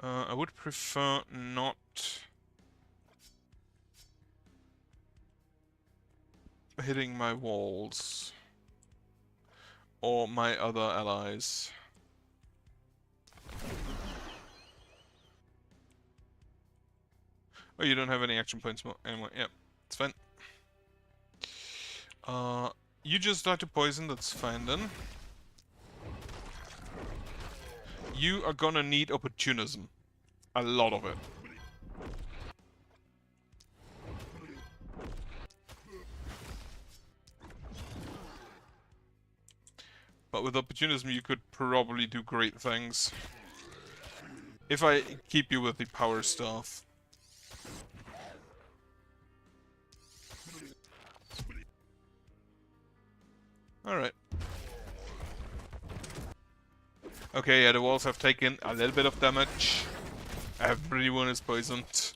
I would prefer not hitting my walls or my other allies. Oh, you don't have any action points anymore. Yep, it's fine. You just died to poison, that's fine then. You are gonna need opportunism. A lot of it. But with opportunism you could probably do great things. If I keep you with the power stuff. Alright. Okay, yeah, the walls have taken a little bit of damage. Everyone is poisoned.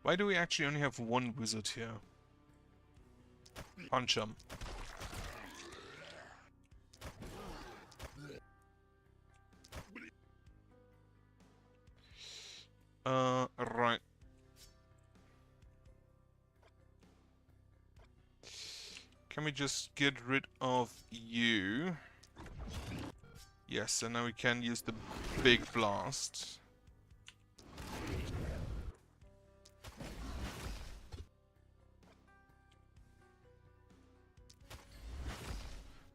Why do we actually only have one wizard here? Punch him. Right. Can we just get rid of you? Yes, and now we can use the big blast.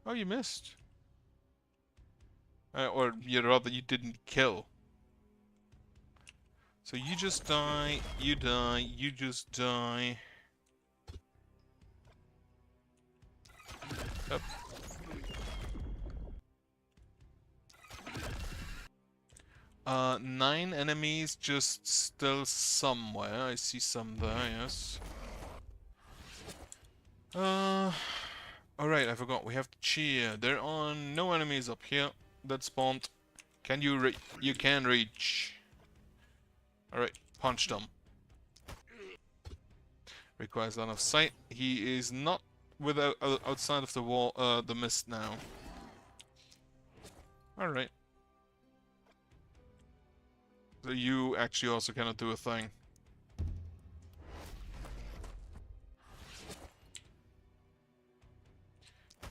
Oh, you missed. Or rather, you didn't kill. So you just die, you just die. Up. Nine enemies just still somewhere. I see some there, yes. Alright, I forgot. We have to cheer. There are no enemies up here that spawned. Can you you can reach. Alright, punch them. Requires line of sight. He is not outside of the wall, the mist now. Alright. So you actually also cannot do a thing.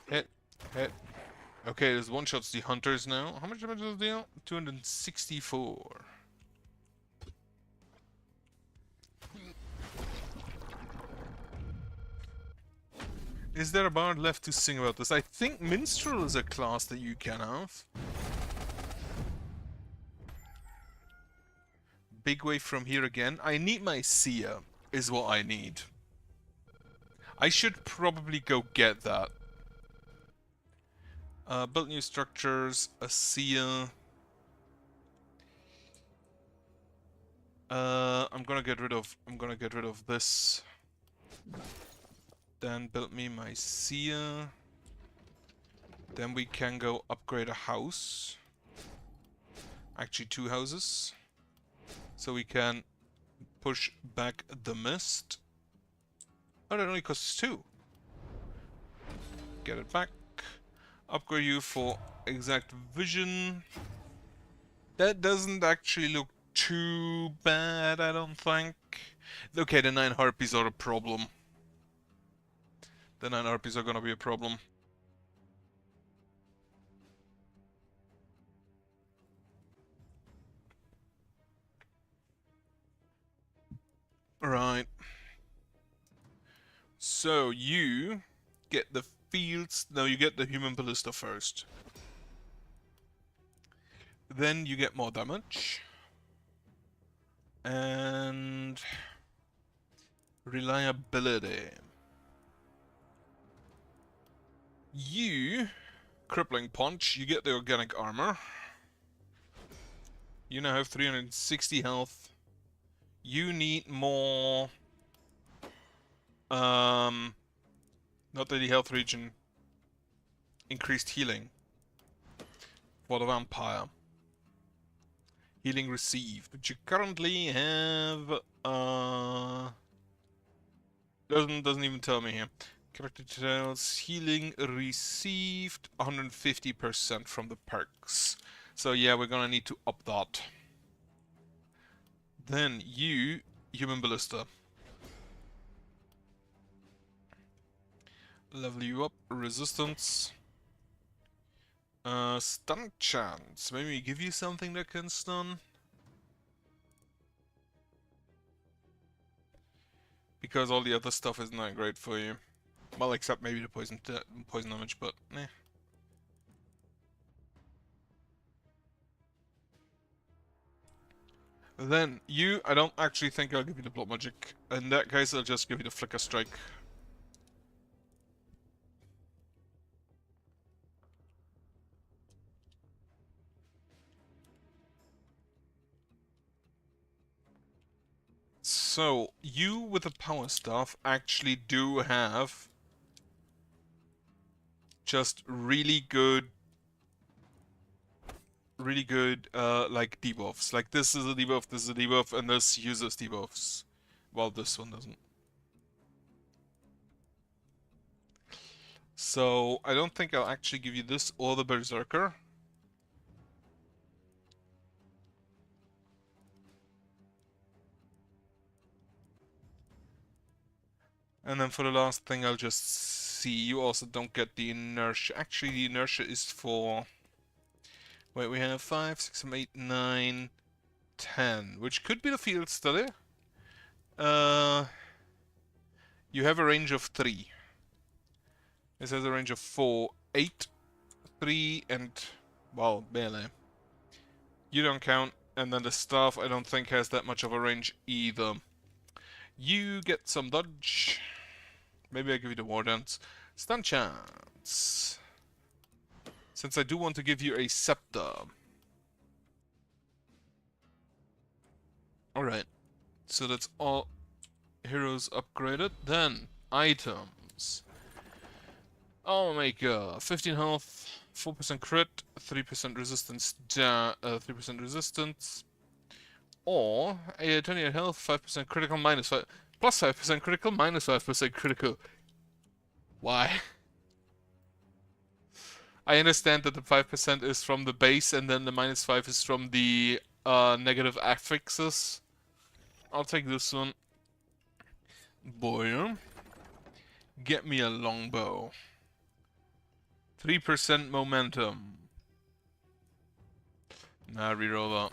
Hit. Hit. Okay, there's one shots the hunters now. How much damage does it deal? 264. Is there a bard left to sing about this? I think Minstrel is a class that you can have. Big wave from here again. I need my seer, is what I need. I should probably go get that. Build new structures, a seer. I'm gonna get rid of this. Then build me my seer. Then we can go upgrade a house. Actually, 2 houses. So we can push back the mist. Oh, that only costs 2. Get it back. Upgrade you for exact vision. That doesn't actually look too bad, I don't think. Okay, the 9 harpies are a problem. The 9 harpies are gonna be a problem. Right. So you get the fields. No, you get the human ballista first. Then you get more damage. And reliability. You crippling punch, you get the organic armor. You now have 360 health. You need more not the health region. Increased healing for the vampire. Healing received, which you currently have doesn't even tell me here. Character details, healing received 150% from the perks. So yeah, we're gonna need to up that. Then you, human ballista. Level you up, resistance. Stun chance. Maybe give you something that can stun. Because all the other stuff is not great for you. Well, except maybe the poison damage, but eh. Then you, I don't actually think I'll give you the blood magic. In that case, I'll just give you the flicker strike. So, you with the power staff actually do have just really good, like debuffs. Like this is a debuff, this is a debuff, and this uses debuffs. Well, this one doesn't. So, I don't think I'll actually give you this or the Berserker. And then for the last thing, I'll just see. You also don't get the inertia. Actually, the inertia is for... Wait, we have 5, 6, 7, 8, 9, 10. Which could be the field study. You have a range of 3. This has a range of 4, 8, 3, and... Well, melee. You don't count. And then the staff, I don't think, has that much of a range either. You get some dodge. Maybe I give you the war dance. Stun chance. Since I do want to give you a scepter. Alright. So that's all heroes upgraded. Then, items. Maker. 15 health, 4% crit, 3% resistance, 3% resistance. Or, a 28 health, 5% critical, minus 5, plus 5% critical, minus 5% critical. Why? I understand that the 5% is from the base and then the minus 5 is from the negative affixes. I'll take this one. Boy, get me a longbow. 3% momentum. Nah, reroll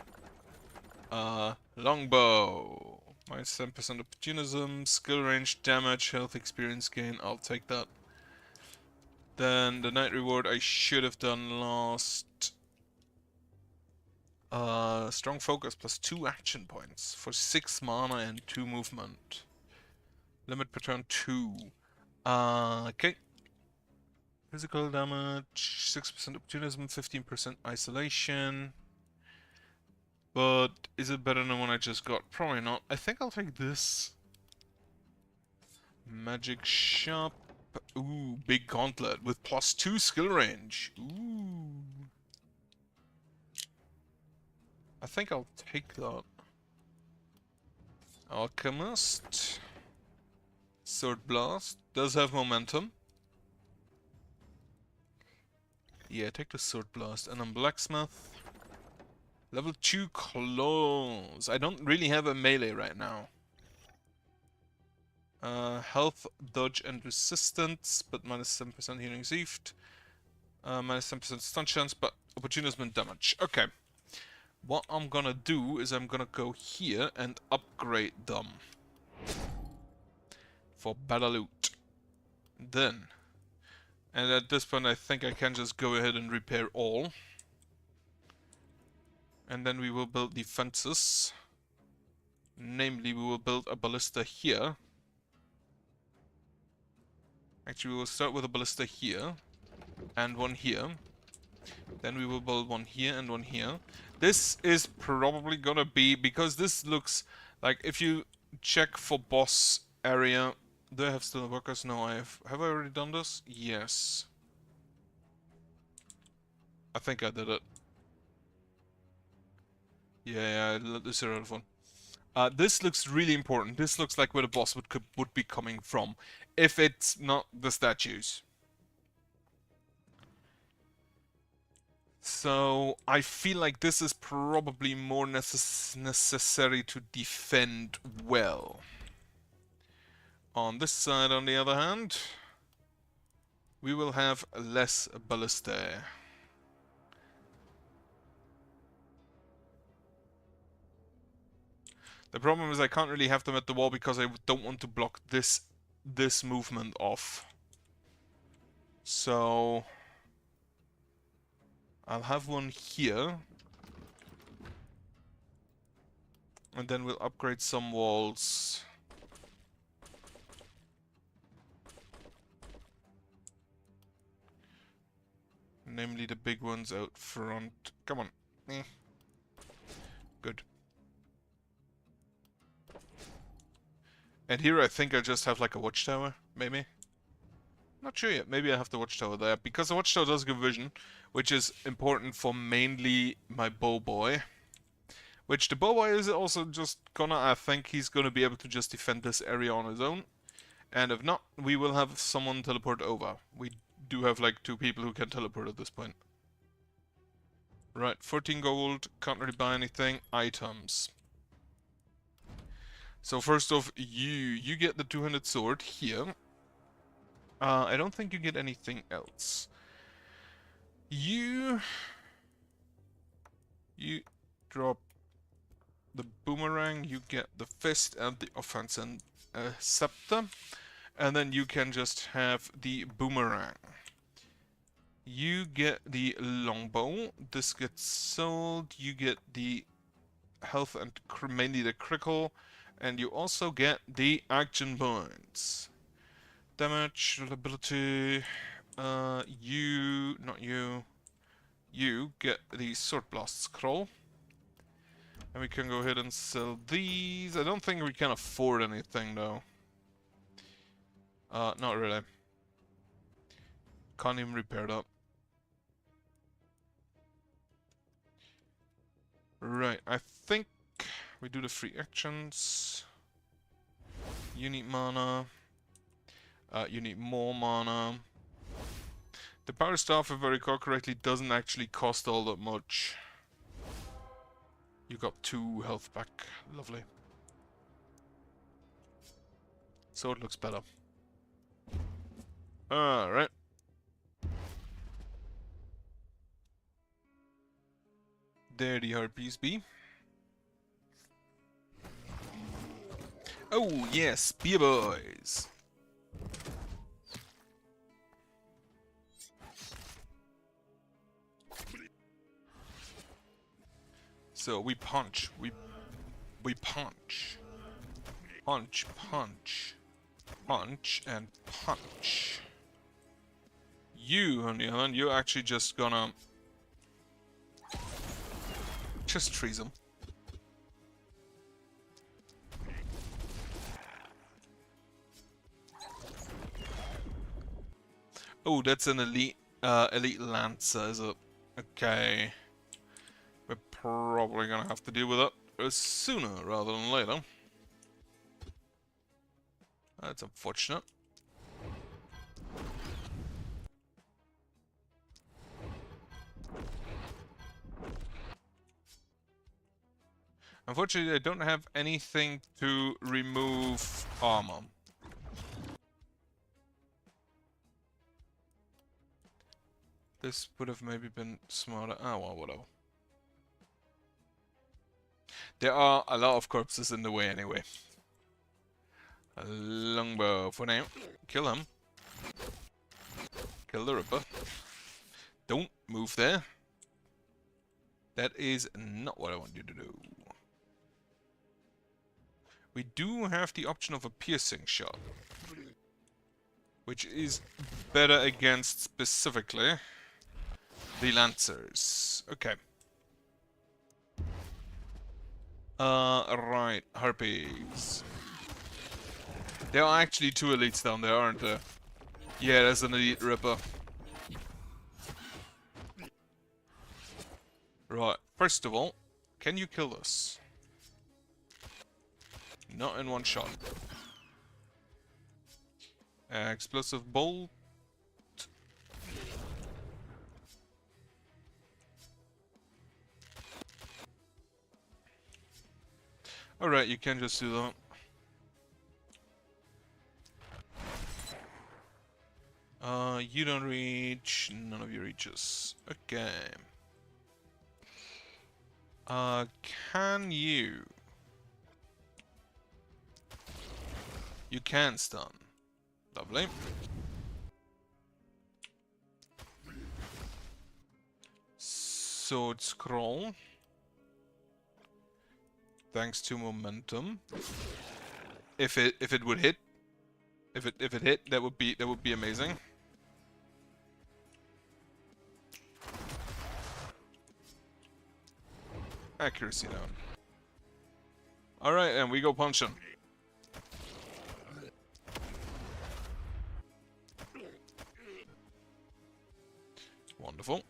that. Longbow. Minus 10% opportunism, skill range, damage, health, experience gain. I'll take that. Then the night reward I should have done last. Strong focus plus 2 action points for 6 mana and 2 movement. Limit per turn 2. Okay. Physical damage, 6% opportunism, 15% isolation. But is it better than what I just got? Probably not. I think I'll take this. Magic shop. Ooh, big gauntlet with plus 2 skill range. Ooh. I think I'll take that. Alchemist. Sword Blast. Does have momentum. Yeah, take the Sword Blast. And then Blacksmith. Level 2 Claws. I don't really have a melee right now. Health, dodge, and resistance, but minus 7% healing received. Minus 10% stun chance, but opportunism and damage. Okay. What I'm gonna do is I'm gonna go here and upgrade them. For better loot. Then. And at this point I think I can just go ahead and repair all. And then we will build defenses. Namely, we will build a ballista here. Actually, we will start with a ballista here. And one here. Then we will build one here and one here. This is probably gonna be, because this looks like, if you check for boss area, do I have still workers? No, I have. Have I already done this? Yes. I think I did it. Yeah, this is a relevant one. This looks really important. This looks like where the boss would be coming from, if it's not the statues. So I feel like this is probably more necessary to defend well. On this side, on the other hand, we will have less ballista. The problem is I can't really have them at the wall because I don't want to block this movement off. So I'll have one here. And then we'll upgrade some walls. Namely the big ones out front. Come on. Good. And here I think I just have like a watchtower, maybe? Not sure yet. Maybe I have the watchtower there, because the watchtower does give vision, which is important for mainly my bow boy. Which the bow boy is also just gonna, I think he's gonna be able to just defend this area on his own. And if not, we will have someone teleport over. We do have like 2 people who can teleport at this point. Right, 14 gold, can't really buy anything. Items. So first off, you get the 200 sword here. I don't think you get anything else. You drop the boomerang, you get the fist and the offense and scepter. And then you can just have the boomerang. You get the longbow. This gets sold. You get the health and mainly the critical. And you also get the action points. Damage, ability. You get the sword blast scroll. And we can go ahead and sell these. I don't think we can afford anything though. Not really. Can't even repair that. Right, I think we do the free actions. You need mana. You need more mana. The power staff, if I recall correctly, doesn't actually cost all that much. You got 2 health back. Lovely. So it looks better. Alright. There the harpies be. Oh yes, beer boys. So we punch. We punch. Punch, punch. Punch and punch. You, on the other hand, you're actually just gonna just freeze him. Oh, that's an elite lancer, is it? Okay. We're probably gonna have to deal with that sooner rather than later. That's unfortunate. Unfortunately, I don't have anything to remove armor. This would have maybe been smarter. Oh, well, whatever. There are a lot of corpses in the way anyway. A longbow for now. Kill him. Kill the Ripper. Don't move there. That is not what I want you to do. We do have the option of a piercing shot, which is better against specifically the Lancers. Okay. Right. Harpies. There are actually two elites down there, aren't there? Yeah, there's an elite Ripper. Right. First of all, can you kill us? Not in one shot. Explosive bolt. Alright, you can just do that. You don't reach. None of you reaches. Okay. Can you? You can stun. Lovely. Sword scroll. Thanks to momentum. If it would hit. If it hit, that would be amazing. Accuracy down. Alright, and we go punch him. Wonderful.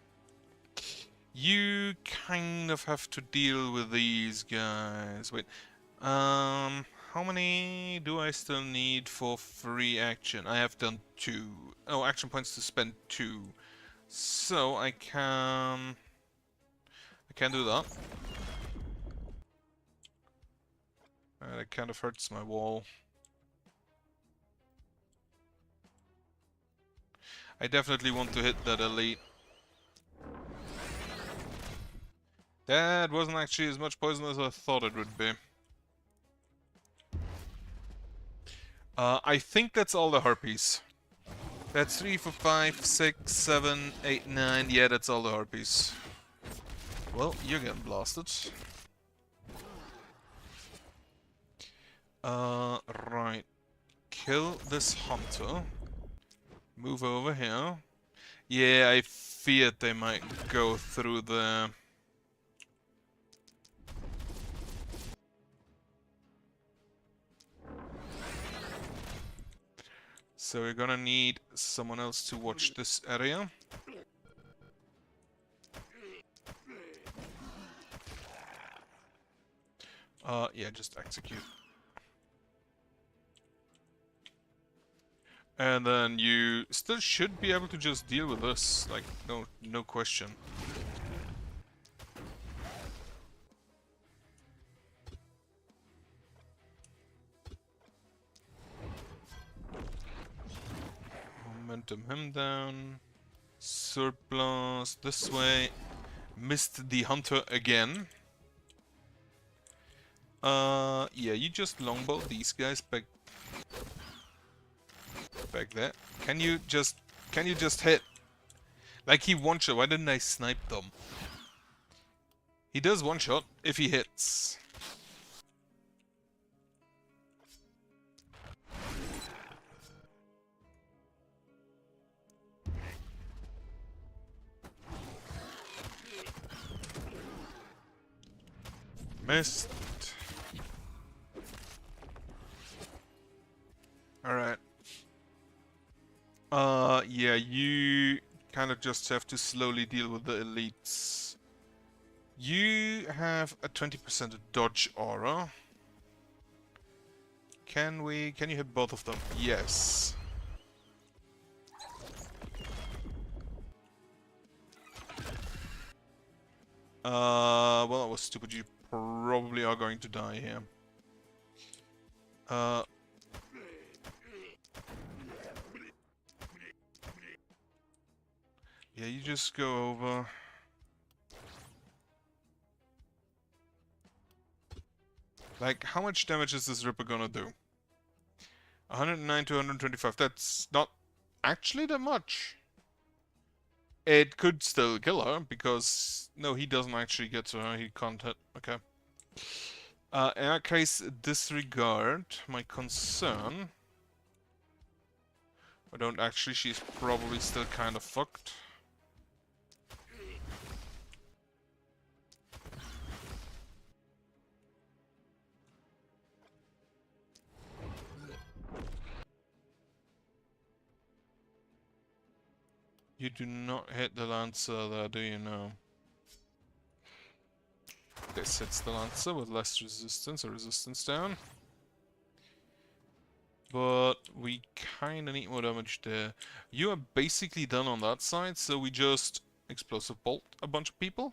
You kind of have to deal with these guys. Wait. How many do I still need for free action? I have done 2. Oh, action points to spend 2. So I can do that. That kind of hurts my wall. I definitely want to hit that elite. That wasn't actually as much poison as I thought it would be. I think that's all the harpies. That's 3, 4, 5, 6, 7, 8, 9. Yeah, that's all the harpies. Well, you're getting blasted. Right. Kill this hunter. Move over here. Yeah, I feared they might go through the... So we're gonna need someone else to watch this area. Yeah, just execute. And then you still should be able to just deal with this, like, no question. Momentum him down. Surplus this way. Missed the hunter again. Yeah, you just longbow these guys back there. Can you just hit? Like he one-shot, why didn't I snipe them? He does one shot if he hits. Missed. Alright. Yeah, you kind of just have to slowly deal with the elites. You have a 20% dodge aura. Can you hit both of them? Yes. Well, that was stupid. You probably are going to die here. Yeah, you just go over. Like, how much damage is this Ripper gonna do? 109 to 125. That's not actually that much. It could still kill her, because... No, he doesn't actually get to her. He can't hit. Okay. In that case, disregard my concern. I don't actually. She's probably still kind of fucked. You do not hit the Lancer there, do you know? This hits the Lancer with less resistance, or resistance down. But we kinda need more damage there. You are basically done on that side, so we just explosive bolt a bunch of people.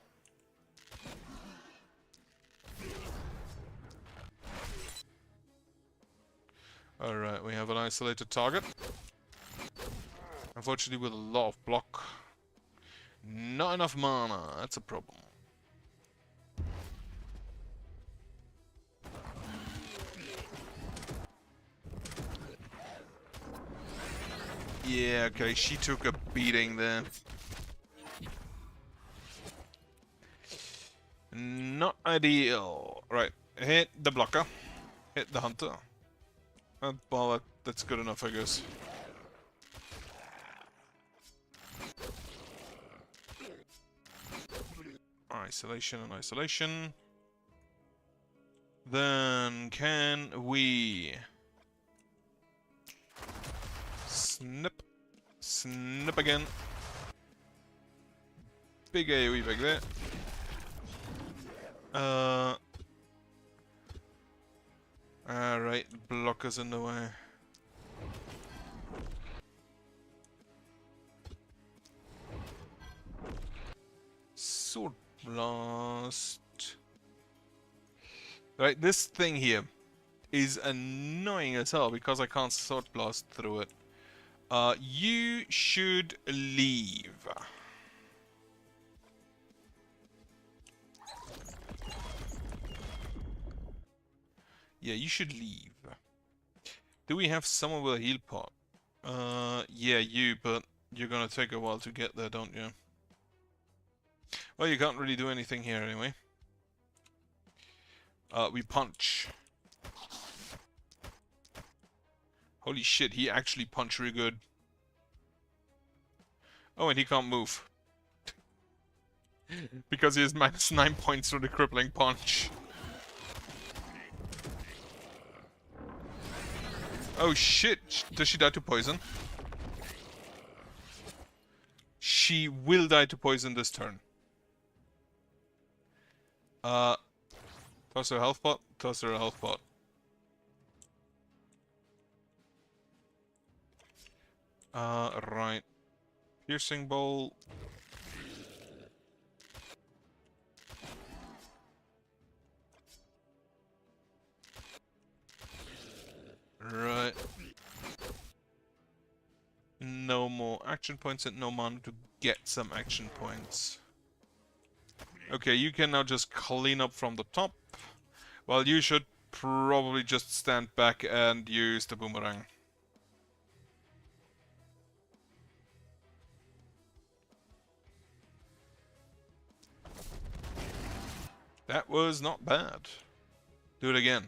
Alright, we have an isolated target. Unfortunately with a lot of block. Not enough mana, that's a problem. Yeah, okay, she took a beating there. Not ideal. Right, hit the blocker. Hit the hunter. Well, that's good enough, I guess. Isolation and isolation. Then can we... Snip. Snip again. Big AoE back there. Alright, blockers in the way. Sword blast. Right, this thing here is annoying as hell because I can't sword blast through it. You should leave. Yeah, you should leave. Do we have someone with a heal pot? Yeah, you, but you're gonna take a while to get there, don't you? Well, you can't really do anything here anyway. We punch. Holy shit, he actually punched really good. Oh, and he can't move. Because he has -9 points for the crippling punch. Oh shit, does she die to poison? She will die to poison this turn. Toss her a health pot, toss her a health pot. Right. Piercing bolt. Right. No more action points and no mana to get some action points. Okay, you can now just clean up from the top. Well, you should probably just stand back and use the boomerang. That was not bad. Do it again.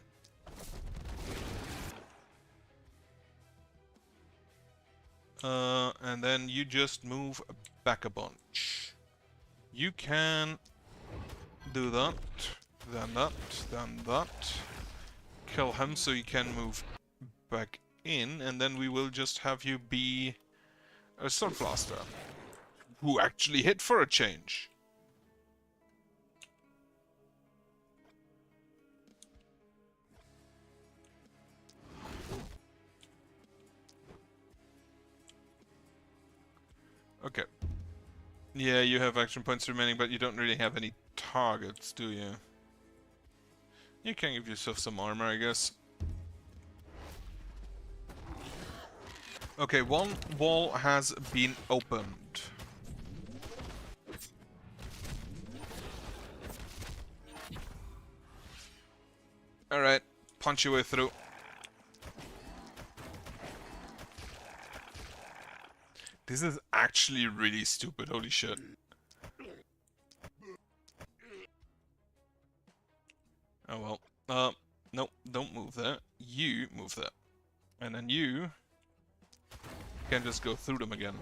And then you just move back a bunch. You can do that, then that, then that. Kill him so you can move back in, and then we will just have you be a Sword Blaster. Who actually hit for a change. Okay. Yeah, you have action points remaining, but you don't really have any targets, do you? You can give yourself some armor, I guess. Okay, one wall has been opened. Alright, punch your way through. This is actually really stupid, holy shit. Oh well. No, don't move there. You move there. And then you can just go through them again.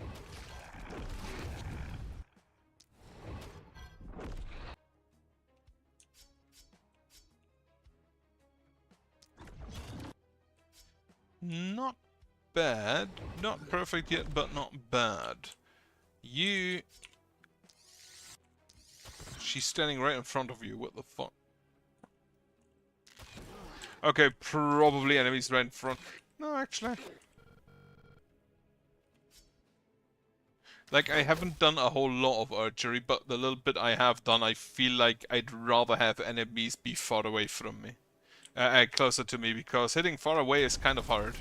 Not bad. Not perfect yet, but not bad. You... She's standing right in front of you, what the fuck? Okay, probably enemies right in front. No, actually. Like, I haven't done a whole lot of archery, but the little bit I have done, I feel like I'd rather have enemies be far away from me. Closer to me, because hitting far away is kind of hard.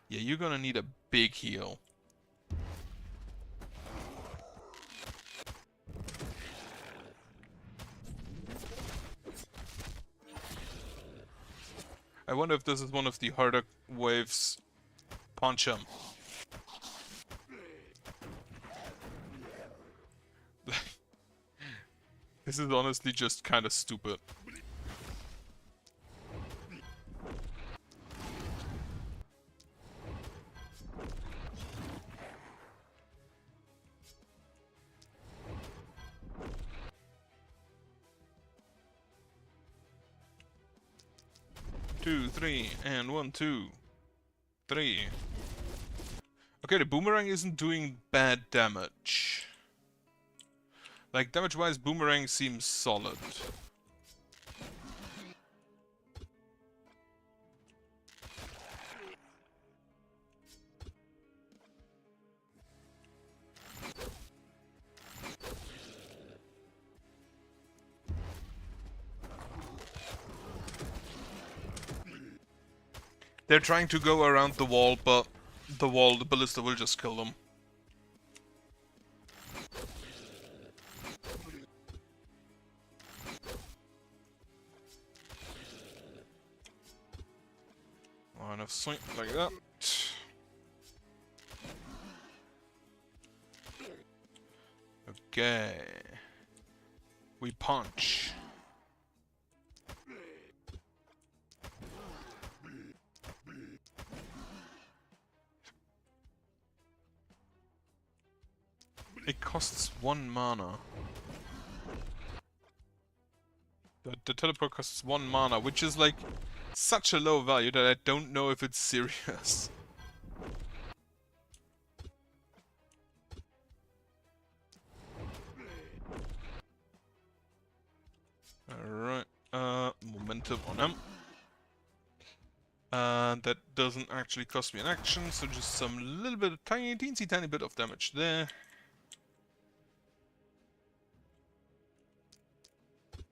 Yeah, you're gonna need a big heal. I wonder if this is one of the harder waves. Punch him. This is honestly just kind of stupid. Two, three, and 1, 2, 3. Okay, the boomerang isn't doing bad damage. Like, damage-wise, boomerang seems solid. They're trying to go around the wall, but the ballista will just kill them. Line of sight like that. Okay. We punch. It costs 1 mana. The teleport costs 1 mana, which is like such a low value that I don't know if it's serious. Alright, momentum on him. That doesn't actually cost me an action, so just some little bit of teensy tiny bit of damage there.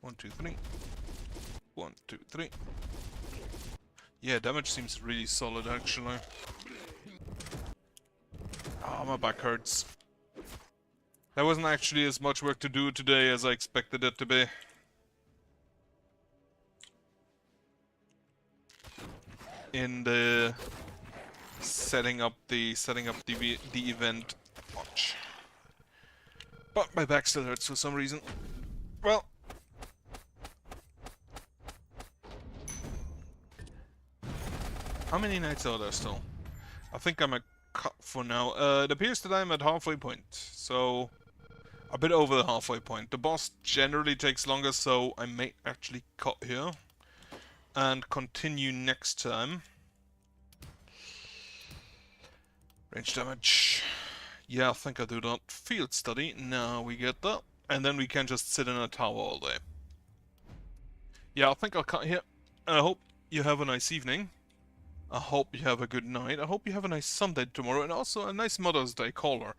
1, 2, 3. 1, 2, 3. Yeah, damage seems really solid actually. Oh, my back hurts. That wasn't actually as much work to do today as I expected it to be. In the setting up the event. Watch. But my back still hurts for some reason. Well. How many nights are there still? I think I'm a cut for now. It appears that I'm at halfway point. So, a bit over the halfway point. The boss generally takes longer, so I may actually cut here. And continue next time. Range damage. Yeah, I think I'll do that. Field study. Now we get that. And then we can just sit in a tower all day. Yeah, I think I'll cut here. I hope you have a nice evening. I hope you have a good night. I hope you have a nice Sunday tomorrow. And also a nice Mother's Day caller.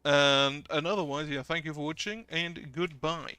And otherwise, yeah, thank you for watching. And goodbye.